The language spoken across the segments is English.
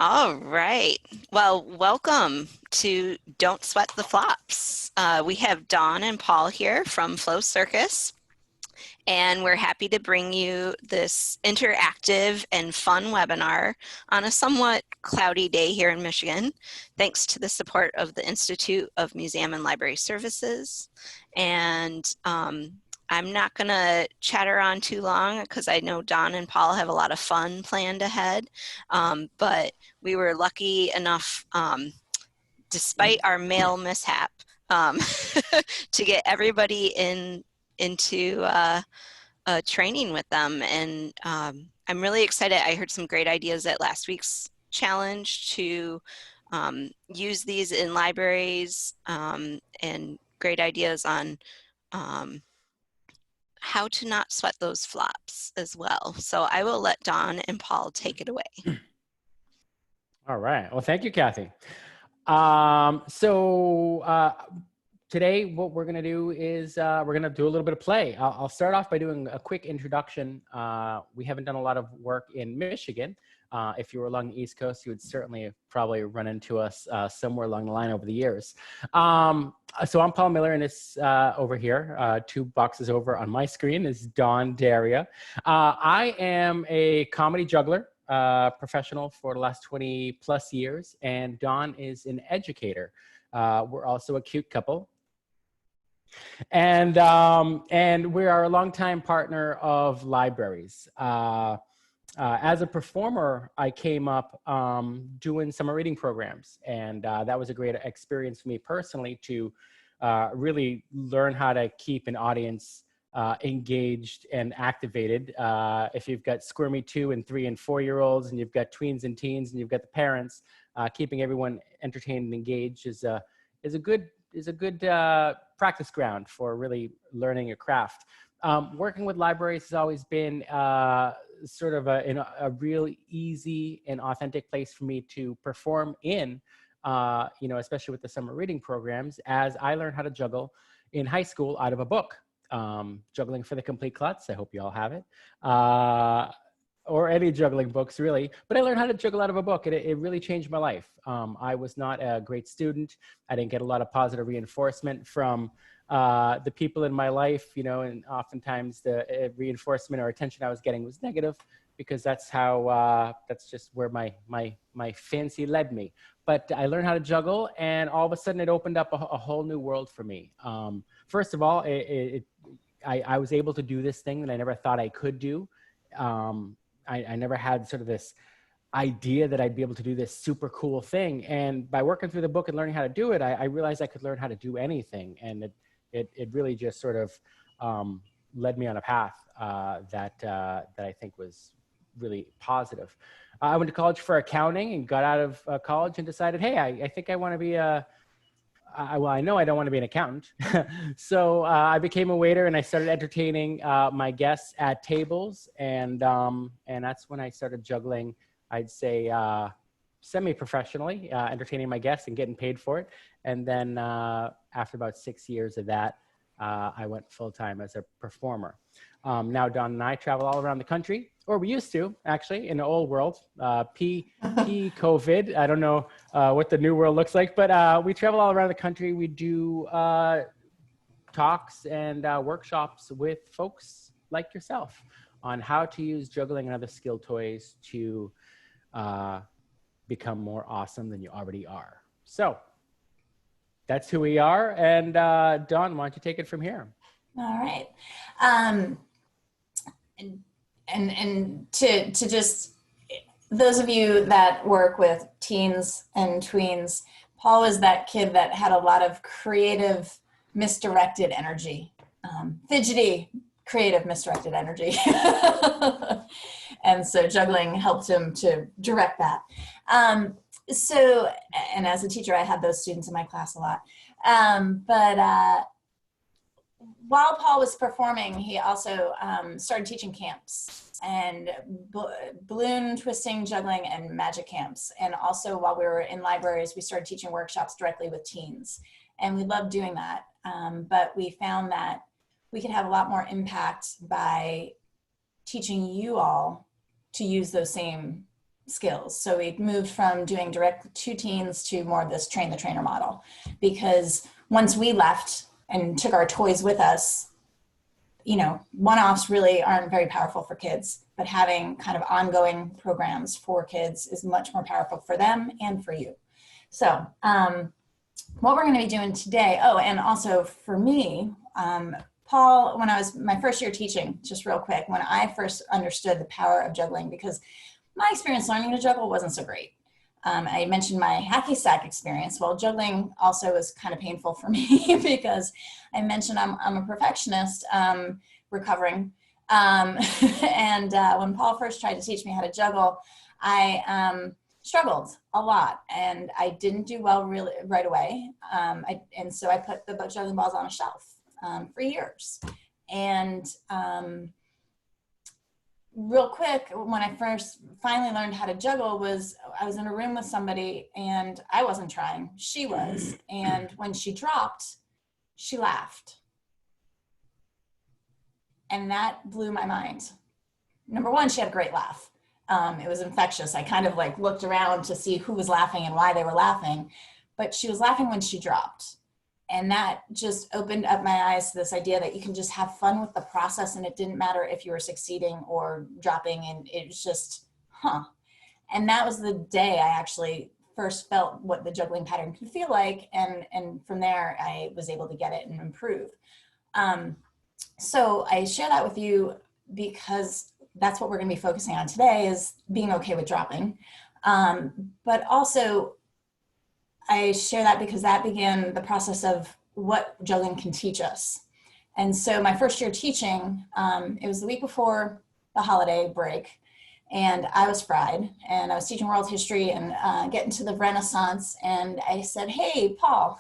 All right. Well, welcome to Don't Sweat the Flops. We have Dawn and Paul here from Flow Circus, and we're happy to bring you this interactive and fun webinar on a somewhat cloudy day here in Michigan, thanks to the support of the Institute of Museum and Library Services. And I'm not going to chatter on too long because I know Don and Paul have a lot of fun planned ahead. But we were lucky enough, despite our mail mishap, um, to get everybody into training with them. And I'm really excited. I heard some great ideas at last week's challenge to use these in libraries, and great ideas on um, how to not sweat those flops as well. So I will let Dawn and Paul take it away. All right. Well, thank you, Kathy. Today, what we're going to do is we're going to do a little bit of play. I'll start off by doing a quick introduction. We haven't done a lot of work in Michigan. If you were along the East Coast, you would certainly have probably run into us somewhere along the line over the years. So I'm Paul Miller, and it's over here, 2 boxes over on my screen is Dawn Daria. I am a comedy juggler. Professional for the last 20 plus years, and Dawn is an educator. We're also a cute couple. And we are a longtime partner of libraries. As a performer, I came up doing summer reading programs, and that was a great experience for me personally to really learn how to keep an audience engaged and activated. If you've got squirmy 2 and 3 and 4-year-olds, and you've got tweens and teens, and you've got the parents, keeping everyone entertained and engaged is a good practice ground for really learning your craft. Working with libraries has always been sort of a real easy and authentic place for me to perform in, especially with the summer reading programs, as I learned how to juggle in high school out of a book. Juggling for the Complete Klutz. I hope you all have it. Or any juggling books, really. But I learned how to juggle out of a book, and it really changed my life. I was not a great student. I didn't get a lot of positive reinforcement from the people in my life, and oftentimes the reinforcement or attention I was getting was negative, because that's just where my fancy led me. But I learned how to juggle, and all of a sudden it opened up a whole new world for me. First of all, I was able to do this thing that I never thought I could do. I never had sort of this idea that I'd be able to do this super cool thing. And by working through the book and learning how to do it, I realized I could learn how to do anything. And it really just sort of led me on a path that I think was really positive. I went to college for accounting and got out of college and decided, hey, I think I want to be I know I don't want to be an accountant. So I became a waiter, and I started entertaining my guests at tables. And that's when I started juggling, I'd say, semi-professionally, entertaining my guests and getting paid for it. And then after about 6 years of that, I went full-time as a performer. Now Don and I travel all around the country, or we used to, actually, in the old world, pre-COVID. I don't know what the new world looks like, but we travel all around the country. We do talks and workshops with folks like yourself on how to use juggling and other skill toys to become more awesome than you already are. So that's who we are. And Dawn, why don't you take it from here? All right. And to just, those of you that work with teens and tweens, Paul was that kid that had a lot of creative, misdirected energy, fidgety, creative, misdirected energy. And so juggling helped him to direct that. And as a teacher, I had those students in my class a lot. While Paul was performing, he also started teaching camps and balloon twisting, juggling, and magic camps. And also while we were in libraries, we started teaching workshops directly with teens. And we loved doing that. But we found that we could have a lot more impact by teaching you all to use those same skills. So we moved from doing direct to teens to more of this train the trainer model, because once we left and took our toys with us, you know, one-offs really aren't very powerful for kids, but having kind of ongoing programs for kids is much more powerful for them and for you. So what we're going to be doing today, oh, and also for me, Paul, when I was my first year teaching, just real quick, when I first understood the power of juggling, because my experience learning to juggle wasn't so great. I mentioned my hacky sack experience. Well, juggling also was kind of painful for me because I mentioned I'm a perfectionist, recovering. And when Paul first tried to teach me how to juggle, I struggled a lot, and I didn't do well really right away. And so I put the juggling balls on a shelf for years. And real quick, when I first finally learned how to juggle, I was in a room with somebody and I wasn't trying, she was. And when she dropped, she laughed. And that blew my mind. Number one, she had a great laugh. It was infectious. I kind of like looked around to see who was laughing and why they were laughing, but she was laughing when she dropped. And that just opened up my eyes to this idea that you can just have fun with the process, and it didn't matter if you were succeeding or dropping, and it was just, And that was the day I actually first felt what the juggling pattern could feel like, and from there I was able to get it and improve. So I share that with you because that's what we're going to be focusing on today, is being okay with dropping. But also I share that because that began the process of what juggling can teach us. And so my first year teaching, it was the week before the holiday break, and I was fried, and I was teaching world history and getting to the Renaissance. And I said, hey, Paul,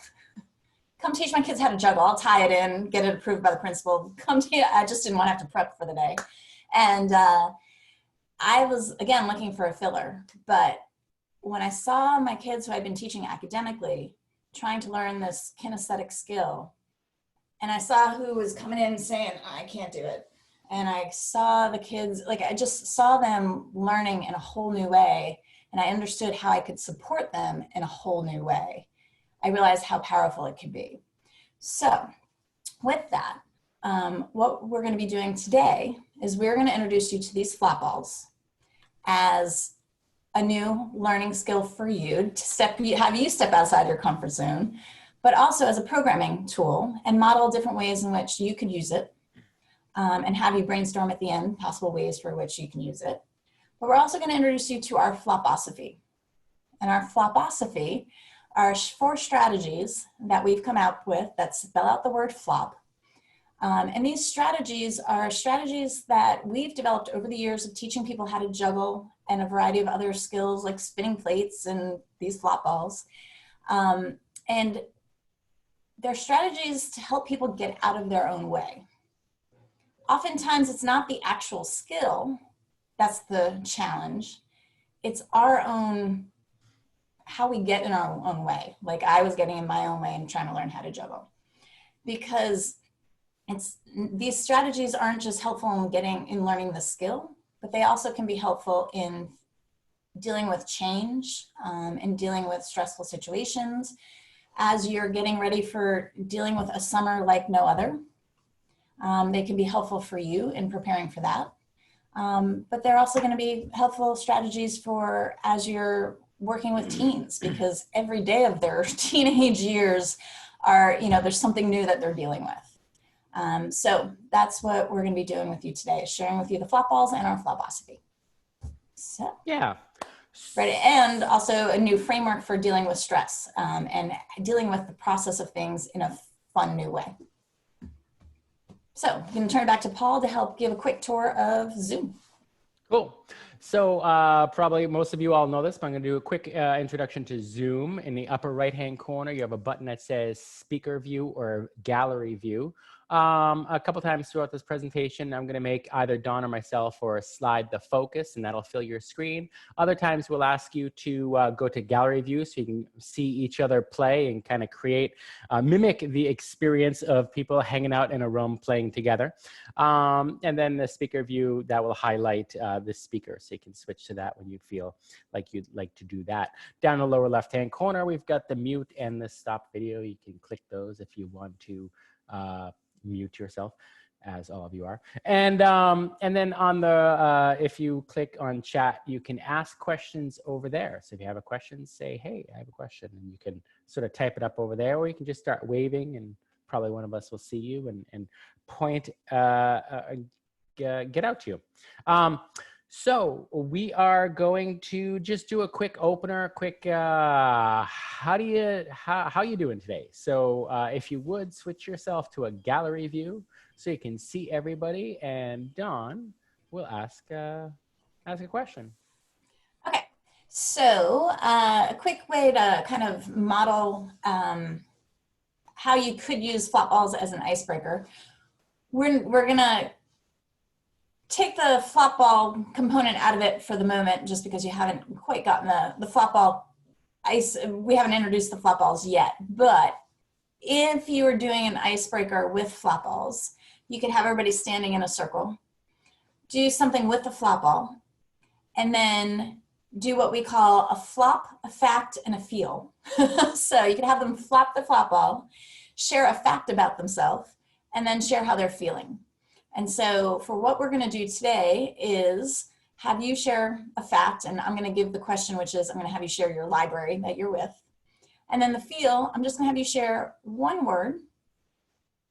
come teach my kids how to juggle. I'll tie it in, get it approved by the principal. I just didn't want to have to prep for the day. And I was, again, looking for a filler. But when I saw my kids who I'd been teaching academically trying to learn this kinesthetic skill, and I saw who was coming in saying, I can't do it. And I saw the kids, like I just saw them learning in a whole new way. And I understood how I could support them in a whole new way. I realized how powerful it could be. So with that, what we're going to be doing today is we're going to introduce you to these flat balls as a new learning skill for you to have you step outside your comfort zone, but also as a programming tool, and model different ways in which you could use it, and have you brainstorm at the end possible ways for which you can use it. But we're also going to introduce you to our floposophy. And our floposophy are 4 strategies that we've come out with that spell out the word flop. And these strategies are strategies that we've developed over the years of teaching people how to juggle and a variety of other skills like spinning plates and these flop balls. And they're strategies to help people get out of their own way. Oftentimes it's not the actual skill that's the challenge. It's our own, how we get in our own way. Like I was getting in my own way and trying to learn how to juggle. Because these strategies aren't just helpful in learning the skill, but they also can be helpful in dealing with change, and dealing with stressful situations as you're getting ready for dealing with a summer like no other. They can be helpful for you in preparing for that. But they're also going to be helpful strategies for as you're working with teens, because every day of their teenage years are, there's something new that they're dealing with. So that's what we're going to be doing with you today, is sharing with you the flop balls and our floposophy. So Yeah. Right, and also a new framework for dealing with stress, and dealing with the process of things in a fun new way. So I'm going to turn it back to Paul to help give a quick tour of Zoom. Cool. So probably most of you all know this, but I'm going to do a quick introduction to Zoom. In the upper right-hand corner, you have a button that says speaker view or gallery view. A couple times throughout this presentation, I'm going to make either Dawn or myself or a slide the focus, and that'll fill your screen. Other times we'll ask you to go to gallery view so you can see each other play and kind of create, mimic the experience of people hanging out in a room playing together. And then the speaker view, that will highlight the speaker, so you can switch to that when you feel like you'd like to do that. Down in the lower left-hand corner, we've got the mute and the stop video. You can click those if you want to mute yourself, as all of you are. And then on the, if you click on chat, you can ask questions over there. So if you have a question, say, hey, I have a question, and you can sort of type it up over there, or you can just start waving and probably one of us will see you and point, get out to you. So we are going to just do a quick opener, how you doing today? So if you would switch yourself to a gallery view so you can see everybody, and Dawn will ask a question. Okay, so a quick way to kind of model how you could use flop balls as an icebreaker. We're gonna take the flop ball component out of it for the moment, just because you haven't quite gotten the flop ball ice. We haven't introduced the flop balls yet, but if you were doing an icebreaker with flop balls, you could have everybody standing in a circle, do something with the flop ball, and then do what we call a flop, a fact, and a feel. So you could have them flop the flop ball, share a fact about themselves, and then share how they're feeling. And so for what we're going to do today is have you share a fact, and I'm going to give the question, which is I'm going to have you share your library that you're with. And then the feel, I'm just going to have you share one word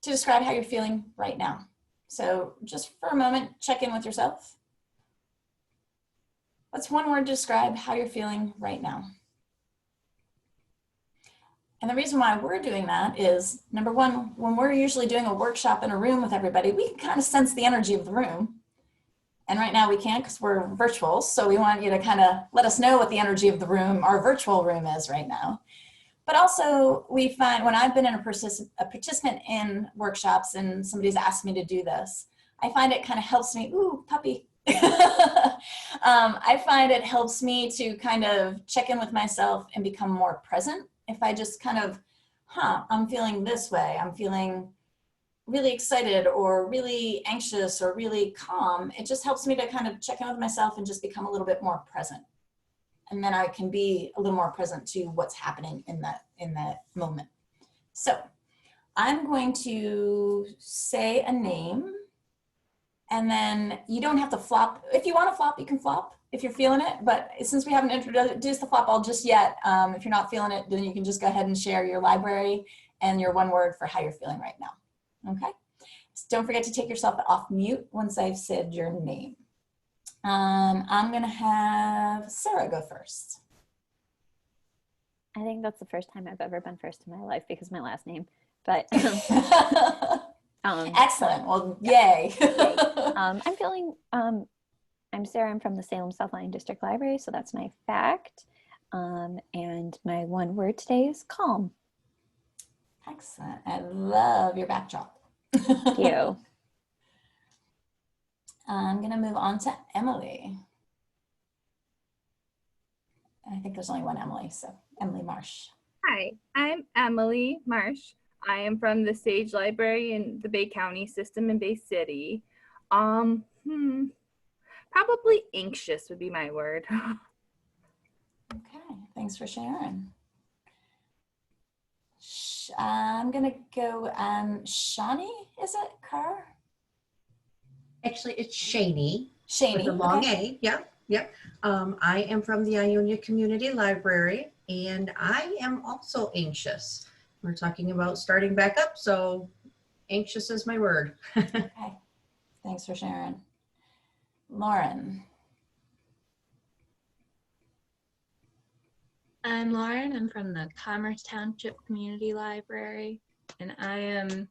to describe how you're feeling right now. So just for a moment, check in with yourself. What's one word to describe how you're feeling right now? And the reason why we're doing that is, number one, when we're usually doing a workshop in a room with everybody, we can kind of sense the energy of the room. And right now we can't because we're virtual. So we want you to kind of let us know what the energy of the room, our virtual room, is right now. But also we find when I've been a participant in workshops and somebody's asked me to do this, I find it kind of helps me, ooh, puppy. I find it helps me to kind of check in with myself and become more present. If I just kind of, I'm feeling this way, I'm feeling really excited or really anxious or really calm, it just helps me to kind of check in with myself and just become a little bit more present. And then I can be a little more present to what's happening in that moment. So I'm going to say a name, and then you don't have to flop. If you want to flop, you can flop if you're feeling it. But since we haven't introduced the flop ball just yet, if you're not feeling it, then you can just go ahead and share your library and your one word for how you're feeling right now. Okay? So don't forget to take yourself off mute once I've said your name. I'm going to have Sarah go first. I think that's the first time I've ever been first in my life because of my last name. But excellent. Well, yay. I'm feeling, I'm Sarah. I'm from the Salem South Lyon District Library, so that's my fact. And my one word today is calm. Excellent. I love your backdrop. Thank you. I'm going to move on to Emily. And I think there's only one Emily, so Emily Marsh. Hi, I'm Emily Marsh. I am from the Sage Library in the Bay County system in Bay City. Probably anxious would be my word. Okay, thanks for sharing. I'm going to go, Shani, is it, Carr? Actually, it's Shani. Shani, with a long okay. A. Yep. I am from the Ionia Community Library, and I am also anxious. We're talking about starting back up, so anxious is my word. Okay, thanks for sharing. Lauren. I'm Lauren. I'm from the Commerce Township Community Library, and I am,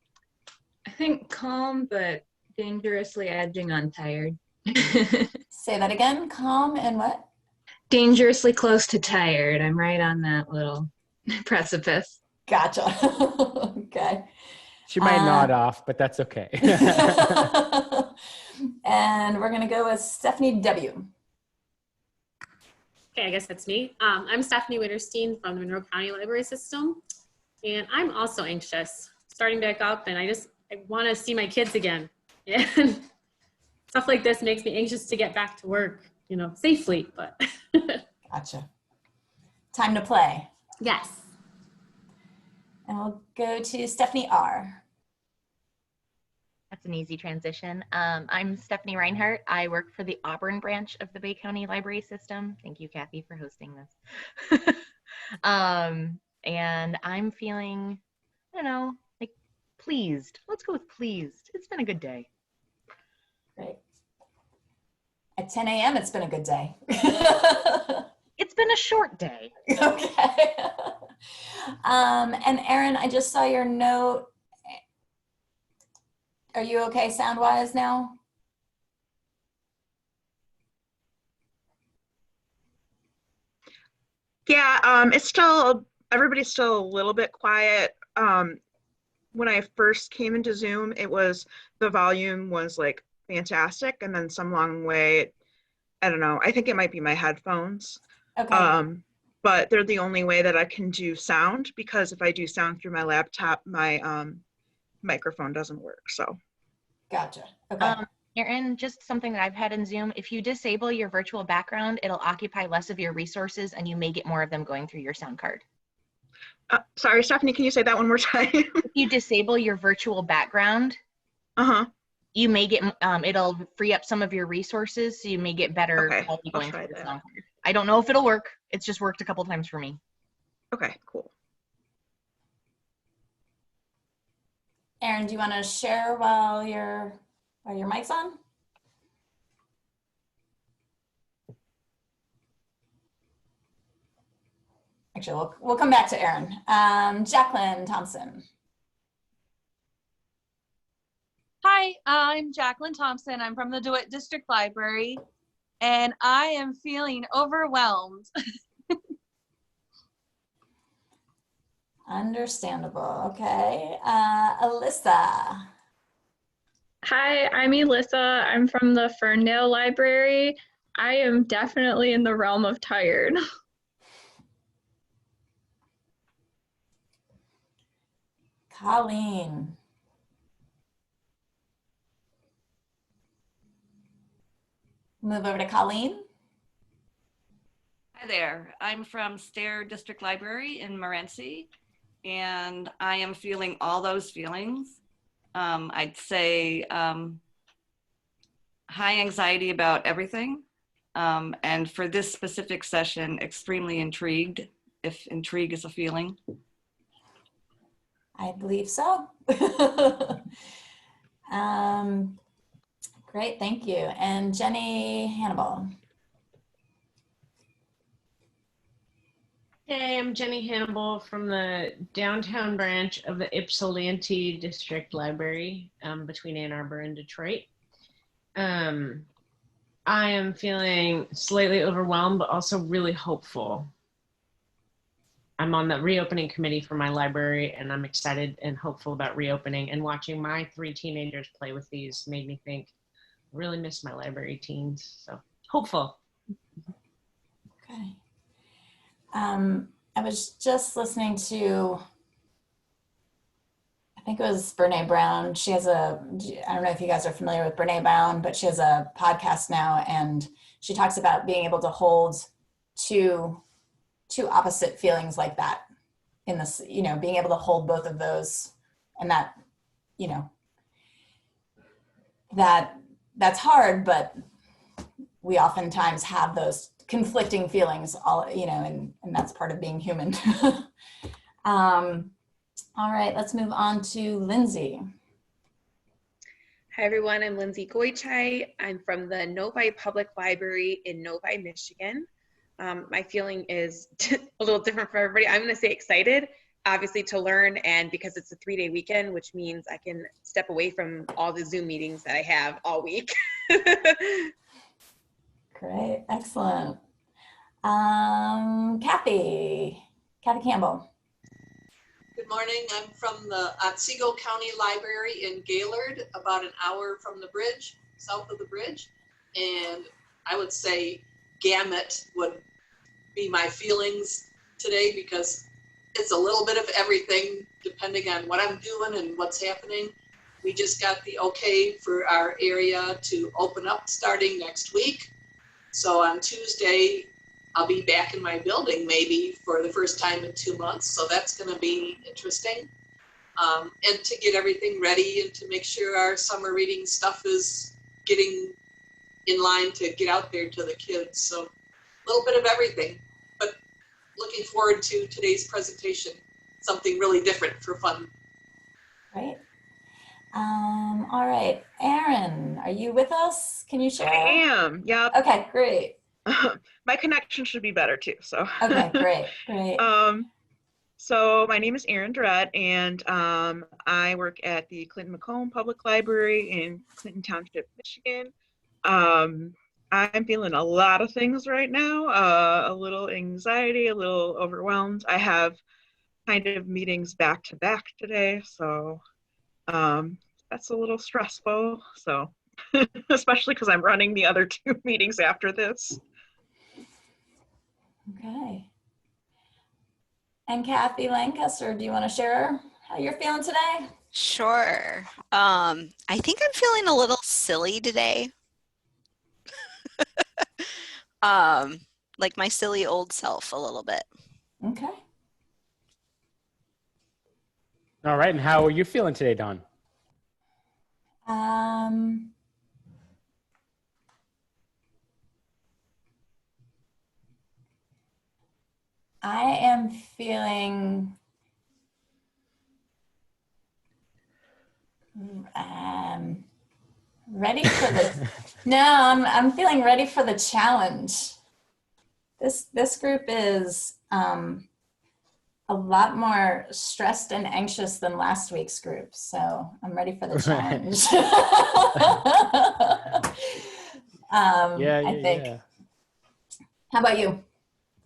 I think, calm, but dangerously edging on tired. Say that again, calm and what? Dangerously close to tired. I'm right on that little precipice. Gotcha. Okay. She might nod off, but that's okay. And we're going to go with Stephanie W. Okay, I guess that's me. I'm Stephanie Witterstein from the Monroe County Library System, and I'm also anxious, starting back up, and I want to see my kids again. And stuff like this makes me anxious to get back to work, safely, but. Gotcha. Time to play. Yes. And we'll go to Stephanie R. That's an easy transition. I'm Stephanie Reinhart. I work for the Auburn branch of the Bay County Library System. Thank you, Kathy, for hosting this. And I'm feeling, like pleased. Let's go with pleased. It's been a good day. Great. At 10 a.m., it's been a good day. It's been a short day. Okay. And Erin, I just saw your note. Are you okay sound-wise now? Yeah, it's still, everybody's still a little bit quiet. When I first came into Zoom, the volume was like fantastic, and then some long way, I don't know, I think it might be my headphones. Okay. But they're the only way that I can do sound, because if I do sound through my laptop, my microphone doesn't work, so. Gotcha. Okay. Erin, just something that I've had in Zoom, if you disable your virtual background, it'll occupy less of your resources and you may get more of them going through your sound card. Sorry, Stephanie, can you say that one more time? If you disable your virtual background, you may get, it'll free up some of your resources, so you may get better quality going through the sound card. I don't know if it'll work. It's just worked a couple times for me. Okay, cool. Erin, do you want to share while your mic's on? Actually, we'll come back to Erin. Jacqueline Thompson. Hi, I'm Jacqueline Thompson. I'm from the DeWitt District Library, and I am feeling overwhelmed. Understandable. Okay. Alyssa. Hi, I'm Elissa. I'm from the Ferndale Library. I am definitely in the realm of tired. Colleen. Move over to Colleen. Hi there. I'm from Stair District Library in Morenci, and I am feeling all those feelings. I'd say high anxiety about everything. And for this specific session, extremely intrigued, if intrigue is a feeling. I believe so. Great, thank you. And Jenny Hannibal. Hey, I'm Jenny Hannibal from the downtown branch of the Ypsilanti District Library between Ann Arbor and Detroit. I am feeling slightly overwhelmed, but also really hopeful. I'm on the reopening committee for my library, and I'm excited and hopeful about reopening, and watching my 3 teenagers play with these made me think, I really miss my library teens, so hopeful. Okay. I was just listening to, I think it was Brene Brown. She has I don't know if you guys are familiar with Brene Brown, but she has a podcast now, and she talks about being able to hold two opposite feelings like that in this, being able to hold both of those, and that, that's hard, but we oftentimes have those conflicting feelings, and that's part of being human. All right, let's move on to Lindsay. Hi everyone, I'm Lindsay Goichai. I'm from the Novi Public Library in Novi, Michigan. My feeling is a little different for everybody. I'm gonna say excited, obviously, to learn, and because it's a 3-day weekend, which means I can step away from all the Zoom meetings that I have all week. Great, excellent. Kathy Campbell. Good morning. I'm from the Otsego County Library in Gaylord, about an hour from the bridge, south of the bridge. And I would say gamut would be my feelings today, because it's a little bit of everything depending on what I'm doing and what's happening. We just got the okay for our area to open up starting next week. So on Tuesday, I'll be back in my building maybe for the first time in 2 months. So that's going to be interesting. And to get everything ready and to make sure our summer reading stuff is getting in line to get out there to the kids. So a little bit of everything, but looking forward to today's presentation, something really different for fun. Great. All right, Erin, are you with us? Can you share? I am, yep. Okay, great. My connection should be better too, so. Okay, great, great. So my name is Erin Durrett, and I work at the Clinton Macomb Public Library in Clinton Township, Michigan. I'm feeling a lot of things right now, a little anxiety, a little overwhelmed. I have kind of meetings back to back today, so that's a little stressful. So especially because I'm running the other 2 meetings after this. Okay. And Kathy Lancaster, do you want to share how you're feeling today? Sure. I think I'm feeling a little silly today. Like my silly old self a little bit. Okay. All right, and how are you feeling today, Dawn? I am feeling ready for the I'm feeling ready for the challenge. This group is a lot more stressed and anxious than last week's group, so I'm ready for the challenge. I think. Yeah. How about you?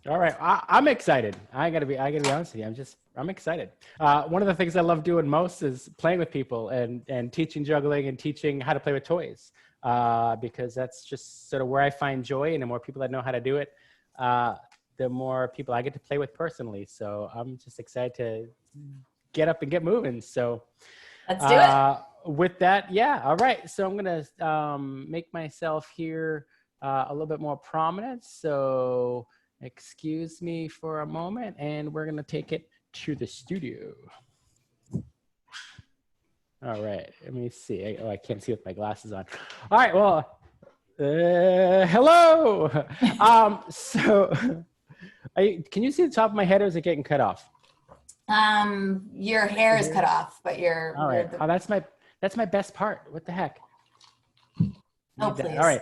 All right, I'm excited. I gotta be honest with you. I'm excited. One of the things I love doing most is playing with people and teaching juggling and teaching how to play with toys, because that's just sort of where I find joy. And the more people that know how to do it, the more people I get to play with personally. So I'm just excited to get up and get moving. So let's do it. With that, yeah. All right. So I'm gonna make myself here a little bit more prominent. So excuse me for a moment, and we're gonna take it to the studio. All right, let me see. I can't see with my glasses on. All right, well, hello. So can you see the top of my head, or is it getting cut off? Your hair is cut off, but you're all right. Oh, that's my best part. What the heck? Oh, please. All right.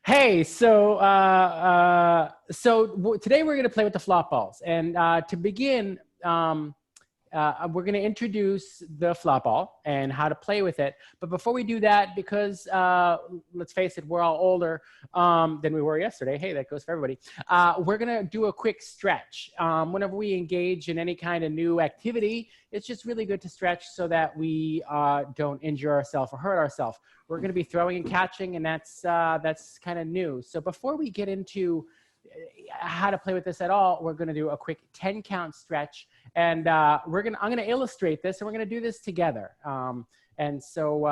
Hey, so today we're going to play with the flop balls, and to begin, we're going to introduce the flop ball and how to play with it. But before we do that, because let's face it, we're all older than we were yesterday. Hey, that goes for everybody. We're going to do a quick stretch. Whenever we engage in any kind of new activity, it's just really good to stretch so that we don't injure ourselves or hurt ourselves. We're going to be throwing and catching, and that's kind of new. So before we get into how to play with this at all, we're going to do a quick 10 count stretch, and I'm going to illustrate this, and we're going to do this together. And so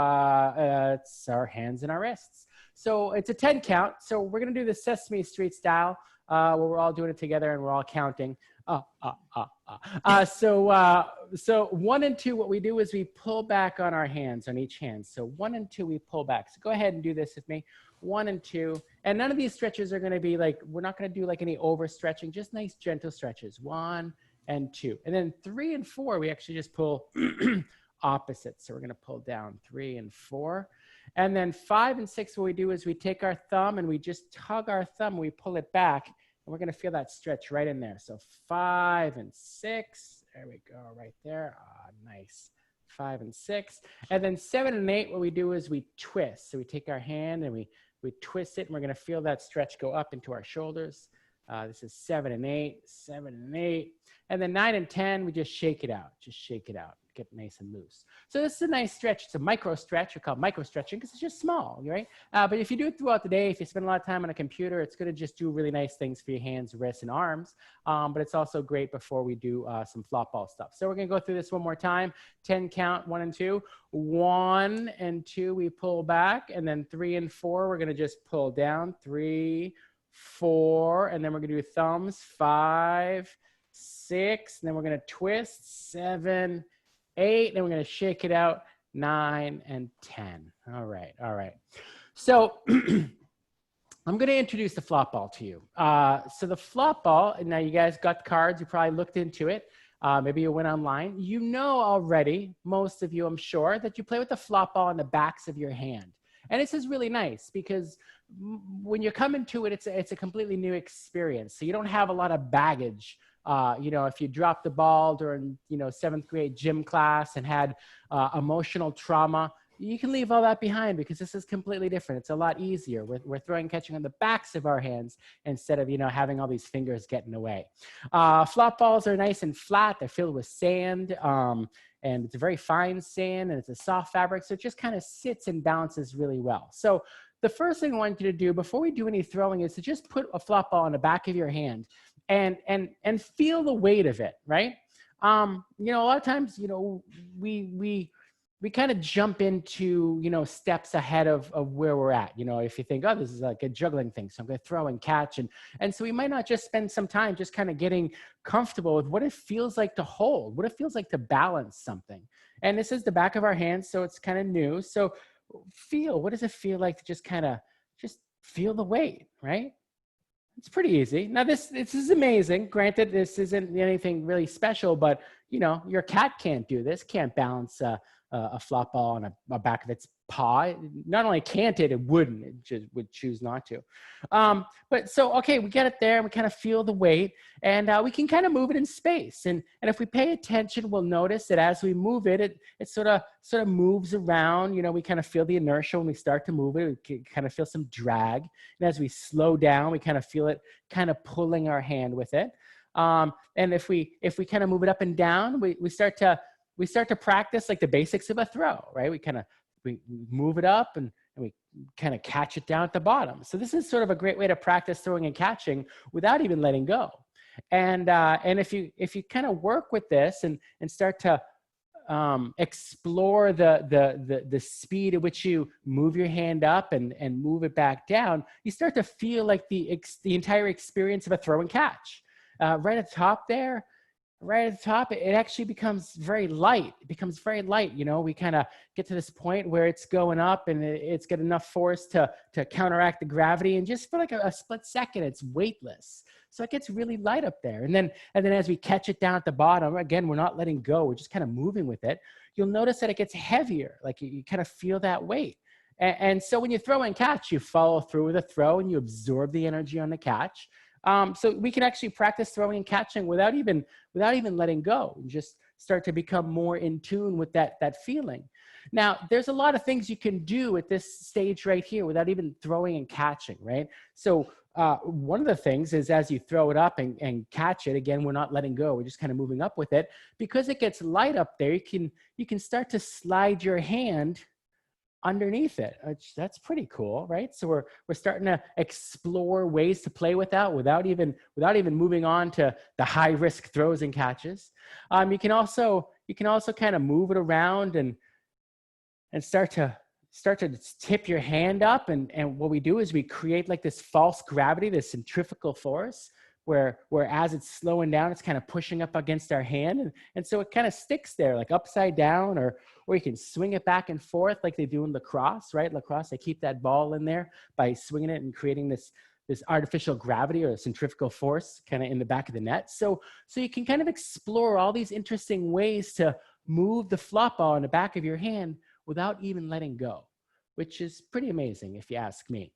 it's our hands and our wrists. So it's a 10 count. So we're going to do the Sesame Street style, where we're all doing it together and we're all counting. So 1 and 2, what we do is we pull back on our hands, on each hand. So 1 and 2, we pull back. So go ahead and do this with me. 1 and 2. And none of these stretches are going to be like, we're not going to do like any over stretching, just nice gentle stretches. 1 and 2. And then 3 and 4, we actually just pull opposites. So we're going to pull down 3 and 4. And then 5 and 6, what we do is we take our thumb and we just tug our thumb, and we pull it back. And we're going to feel that stretch right in there. So 5 and 6. There we go, right there. Nice. 5 and 6. And then 7 and 8, what we do is we twist. So we take our hand and we twist it, and we're going to feel that stretch go up into our shoulders. This is 7 and 8, 7 and 8. And then 9 and 10, we just shake it out. Just shake it out. Get nice and loose. So this is a nice stretch. It's a micro stretch. We call it micro stretching because it's just small, right? But if you do it throughout the day, if you spend a lot of time on a computer, it's going to just do really nice things for your hands, wrists, and arms. But it's also great before we do some flop ball stuff. So we're going to go through this one more time. 10 count, 1 and 2. 1 and 2, we pull back. And then 3 and 4, we're going to just pull down. 3, 4. And then we're going to do thumbs. 5, 6. And then we're going to twist. 7, 8, then we're going to shake it out, 9 and 10. All right, all right. So I'm going to introduce the flop ball to you. So the flop ball, now you guys got the cards, you probably looked into it. Maybe you went online. You know already, most of you, I'm sure, that you play with the flop ball on the backs of your hand. And this is really nice because when you come into it, it's a completely new experience. So you don't have a lot of baggage. You know, if you dropped the ball during, you know, 7th grade gym class and had emotional trauma, you can leave all that behind because this is completely different. It's a lot easier. We're throwing catching on the backs of our hands instead of, you know, having all these fingers get in the way. Flop balls are nice and flat. They're filled with sand. And it's a very fine sand and it's a soft fabric. So it just kind of sits and bounces really well. So the first thing I want you to do before we do any throwing is to just put a flop ball on the back of your hand and feel the weight of it, right? You know, a lot of times, you know, we kind of jump into, you know, steps ahead of where we're at. You know, if you think, oh, this is like a juggling thing, so I'm going to throw and catch. And so we might not just spend some time just kind of getting comfortable with what it feels like to hold, what it feels like to balance something. And this is the back of our hands, so it's kind of new. So feel, what does it feel like to just kind of just feel the weight, right? It's pretty easy. Now this is amazing. Granted, this isn't anything really special, but you know, your cat can't do this, can't balance a flop ball on a back of its paw. Not only can't it wouldn't, it just would choose not to. But so, okay, we get it there and we kind of feel the weight and we can kind of move it in space. And if we pay attention, we'll notice that as we move it, it sort of moves around. You know, we kind of feel the inertia when we start to move it. We can kind of feel some drag. And as we slow down, we kind of feel it kind of pulling our hand with it. And if we kind of move it up and down, we start to practice like the basics of a throw, right? We move it up and we kind of catch it down at the bottom. So this is sort of a great way to practice throwing and catching without even letting go. And if you kind of work with this and start to explore the speed at which you move your hand up and move it back down, you start to feel like the entire experience of a throw and catch. Right at the top there, it actually becomes very light. It becomes very light. You know, we kind of get to this point where it's going up and it's got enough force to counteract the gravity. And just for like a split second, it's weightless. So it gets really light up there. And then as we catch it down at the bottom, again, we're not letting go. We're just kind of moving with it. You'll notice that it gets heavier. Like you kind of feel that weight. And so when you throw and catch, you follow through with a throw and you absorb the energy on the catch. So we can actually practice throwing and catching without even letting go and just start to become more in tune with that feeling. Now, there's a lot of things you can do at this stage right here without even throwing and catching, right? So one of the things is as you throw it up and catch it, again, we're not letting go. We're just kind of moving up with it. Because it gets light up there, you can start to slide your hand underneath it. That's pretty cool, right? So we're starting to explore ways to play with that without even moving on to the high risk throws and catches. You can also kind of move it around and start to tip your hand up. And what we do is we create like this false gravity, this centrifugal force, where as it's slowing down, it's kind of pushing up against our hand. And so it kind of sticks there like upside down, or you can swing it back and forth like they do in lacrosse, right? Lacrosse, they keep that ball in there by swinging it and creating this artificial gravity or centrifugal force kind of in the back of the net. So you can kind of explore all these interesting ways to move the flop ball in the back of your hand without even letting go, which is pretty amazing if you ask me.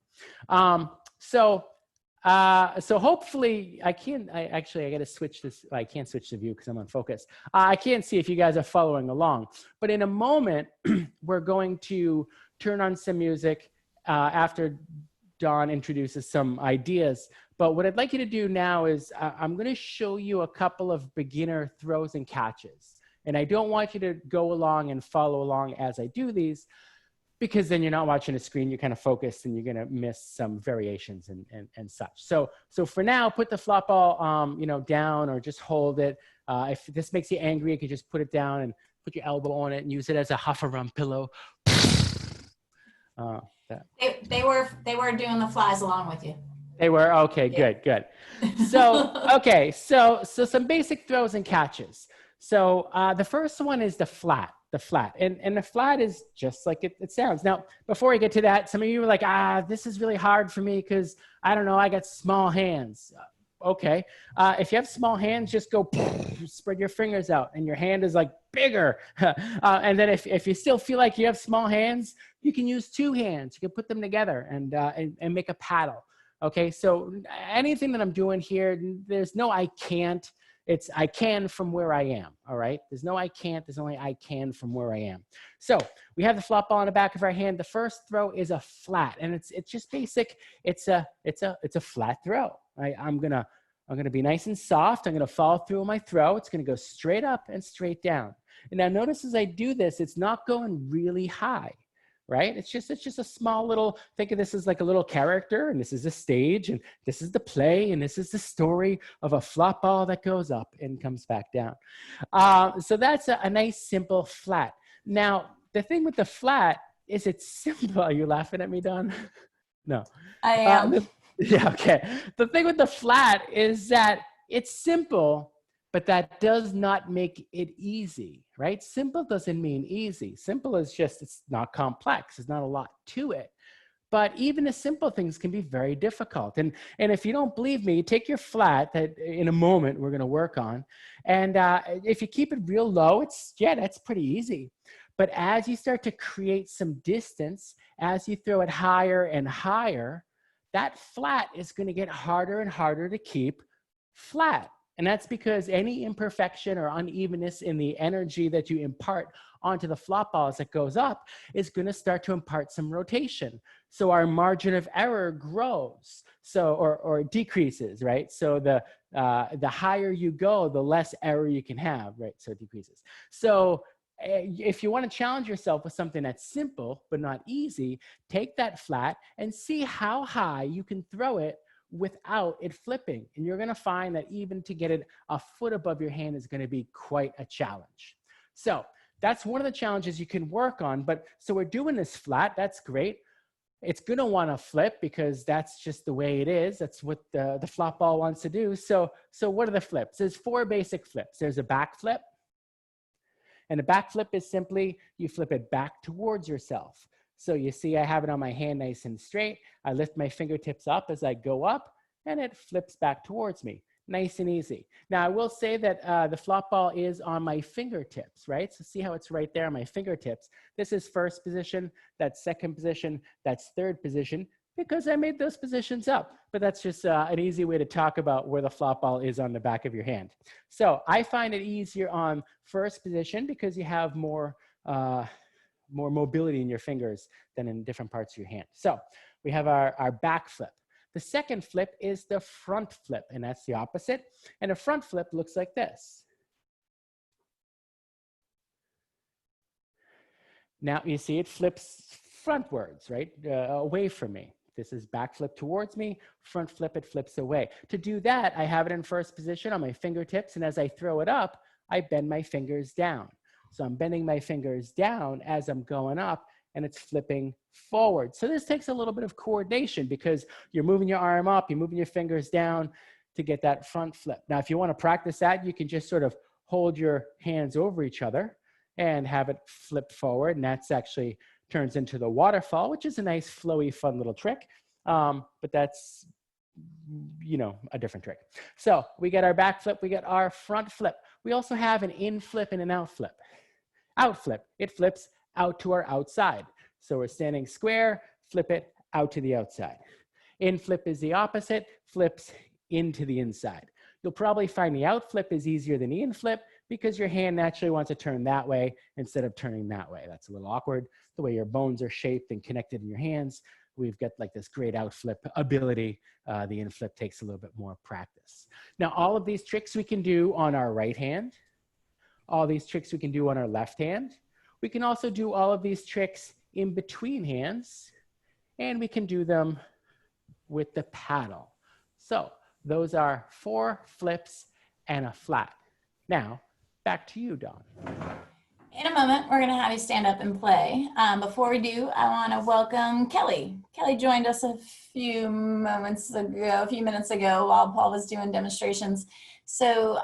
So hopefully I got to switch this. I can't switch the view because I'm on focus. I can't see if you guys are following along, but in a moment, we're going to turn on some music after Dawn introduces some ideas. But what I'd like you to do now is I'm going to show you a couple of beginner throws and catches. And I don't want you to go along and follow along as I do these, because then you're not watching a screen, you're kind of focused and you're going to miss some variations and such. So for now, put the flop ball, you know, down or just hold it. If this makes you angry, you can just put it down and put your elbow on it and use it as a huff-a-rum pillow. They were doing the flies along with you. They were, okay, yeah. Good. So, okay, so some basic throws and catches. So the first one is the flat. And the flat is just like it sounds. Now, before I get to that, some of you were like, this is really hard for me because, I don't know, I got small hands. Okay, if you have small hands, just go spread your fingers out and your hand is like bigger. And then if you still feel like you have small hands, you can use two hands. You can put them together and make a paddle. Okay, so anything that I'm doing here, there's no I can't. It's I can from where I am, all right? There's no I can't, there's only I can from where I am. So we have the flop ball on the back of our hand. The first throw is a flat, and it's just basic. It's a flat throw. I'm gonna be nice and soft. I'm gonna follow through on my throw. It's gonna go straight up and straight down. And now notice as I do this, it's not going really high, right? It's just a small little, think of this as like a little character, and this is a stage, and this is the play, and this is the story of a flop ball that goes up and comes back down. So that's a nice, simple flat. Now, the thing with the flat is it's simple. Are you laughing at me, Don? No. I am. Yeah, okay. The thing with the flat is that it's simple, but that does not make it easy, right? Simple doesn't mean easy. Simple is just, it's not complex. There's not a lot to it. But even the simple things can be very difficult. And if you don't believe me, take your flat that in a moment we're going to work on. And if you keep it real low, that's pretty easy. But as you start to create some distance, as you throw it higher and higher, that flat is going to get harder and harder to keep flat. And that's because any imperfection or unevenness in the energy that you impart onto the flop ball as it goes up is going to start to impart some rotation. So our margin of error grows, or decreases, right? So the higher you go, the less error you can have, right? So it decreases. So if you want to challenge yourself with something that's simple but not easy, take that flat and see how high you can throw it without it flipping. And you're going to find that even to get it a foot above your hand is going to be quite a challenge. So that's one of the challenges you can work on. But so we're doing this flat. That's great. It's going to want to flip because that's just the way it is. That's what the flop ball wants to do. So what are the flips? There's 4 basic flips. There's a back flip. And a back flip is simply you flip it back towards yourself. So you see I have it on my hand nice and straight. I lift my fingertips up as I go up, and it flips back towards me. Nice and easy. Now, I will say that the flop ball is on my fingertips, right? So see how it's right there on my fingertips. This is first position, that's second position, that's third position, because I made those positions up. But that's just an easy way to talk about where the flop ball is on the back of your hand. So I find it easier on first position because you have more mobility in your fingers than in different parts of your hand. So we have our back flip. The second flip is the front flip, and that's the opposite. And a front flip looks like this. Now you see it flips frontwards, right? Away from me. This is back flip towards me, front flip, it flips away. To do that, I have it in first position on my fingertips, and as I throw it up, I bend my fingers down. So I'm bending my fingers down as I'm going up, and it's flipping forward. So this takes a little bit of coordination because you're moving your arm up, you're moving your fingers down to get that front flip. Now, if you want to practice that, you can just sort of hold your hands over each other and have it flip forward, and that's actually turns into the waterfall, which is a nice, flowy, fun little trick. But that's, you know, a different trick. So we get our back flip, we get our front flip. We also have an in flip and an out flip. Out flip, it flips out to our outside. So we're standing square, flip it out to the outside. In flip is the opposite, flips into the inside. You'll probably find the out flip is easier than the in flip because your hand naturally wants to turn that way instead of turning that way. That's a little awkward, the way your bones are shaped and connected in your hands. we've got like this great out flip ability. The in flip takes a little bit more practice. Now, all of these tricks we can do on our right hand. All these tricks we can do on our left hand. We can also do all of these tricks in between hands, and we can do them with the paddle. So those are 4 flips and a flat. Now, back to you, Dawn. In a moment, we're going to have you stand up and play. Before we do, I want to welcome Kelly. Kelly joined us a few minutes ago while Paul was doing demonstrations. So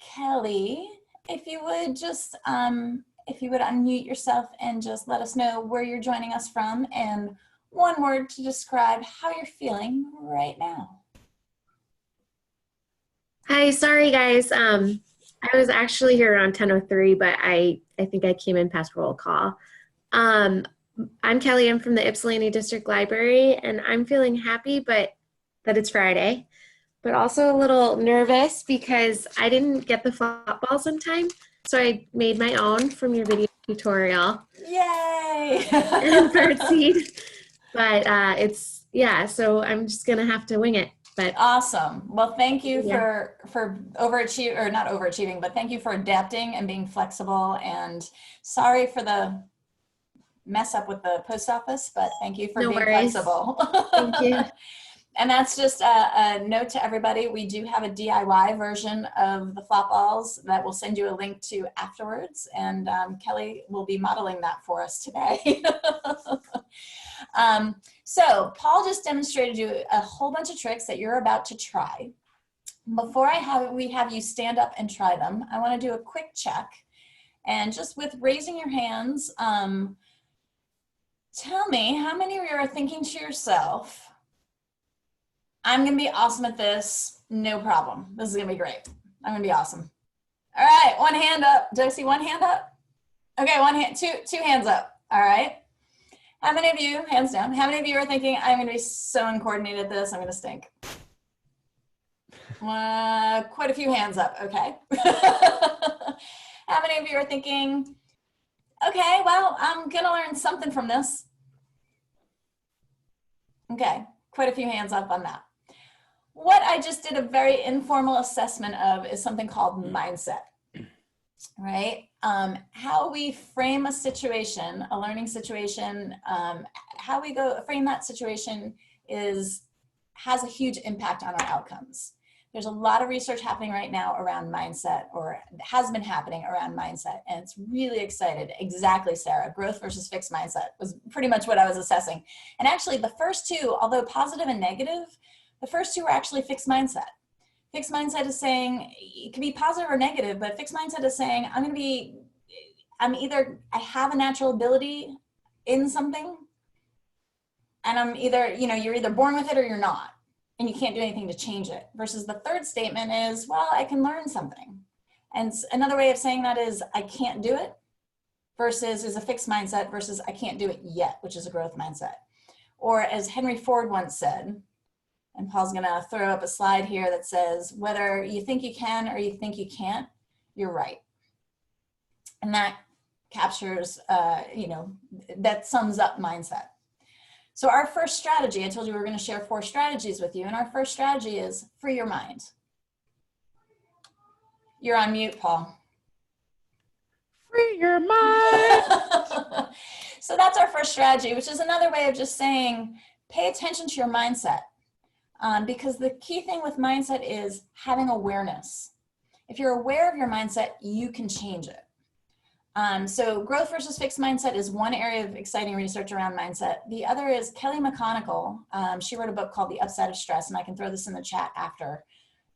Kelly, if you would just, unmute yourself and just let us know where you're joining us from and one word to describe how you're feeling right now. Hi, sorry guys. I was actually here around 10:03, but I think I came in past roll call. I'm Kelly. I'm from the Ypsilanti District Library, and I'm feeling happy that it's Friday, but also a little nervous because I didn't get the flop balls in time. So I made my own from your video tutorial. Yay! And birdseed. But so I'm just gonna have to wing it. But awesome. Well, thank you for overachieving, or not overachieving, but thank you for adapting and being flexible. And sorry for the mess up with the post office, but thank you for being flexible. Thank you. And that's just a note to everybody. We do have a DIY version of the flop balls that we'll send you a link to afterwards. And Kelly will be modeling that for us today. So Paul just demonstrated you a whole bunch of tricks that you're about to try. Before we have you stand up and try them, I want to do a quick check. And just with raising your hands, tell me how many of you are thinking to yourself, I'm going to be awesome at this, no problem. This is going to be great. I'm going to be awesome. All right, one hand up. Do I see one hand up? Okay, one hand, two hands up. All right. How many of you, hands down, how many of you are thinking, I'm going to be so uncoordinated at this, I'm going to stink? Quite a few hands up, okay. How many of you are thinking, okay, well, I'm going to learn something from this? Okay, quite a few hands up on that. What I just did a very informal assessment of is something called mindset, right? How we frame a situation, a learning situation, how we frame that situation has a huge impact on our outcomes. There's a lot of research happening right now around mindset, or has been happening around mindset, and it's really excited. Exactly, Sarah. Growth versus fixed mindset was pretty much what I was assessing. And actually the first two, although positive and negative, the first two were actually fixed mindset. Fixed mindset is saying, it can be positive or negative, but fixed mindset is saying, I have a natural ability in something, and I'm either, you're either born with it or you're not, and you can't do anything to change it. Versus the third statement is, well, I can learn something. And another way of saying that is, I can't do it, versus is a fixed mindset, versus I can't do it yet, which is a growth mindset. Or as Henry Ford once said, and Paul's gonna throw up a slide here that says, whether you think you can or you think you can't, you're right. And that captures, that sums up mindset. So our first strategy, I told you we were gonna share 4 strategies with you, and our first strategy is free your mind. You're on mute, Paul. Free your mind. So that's our first strategy, which is another way of just saying, pay attention to your mindset. Because the key thing with mindset is having awareness. If you're aware of your mindset, you can change it. So growth versus fixed mindset is one area of exciting research around mindset. The other is Kelly McConigal. She wrote a book called The Upside of Stress, and I can throw this in the chat after.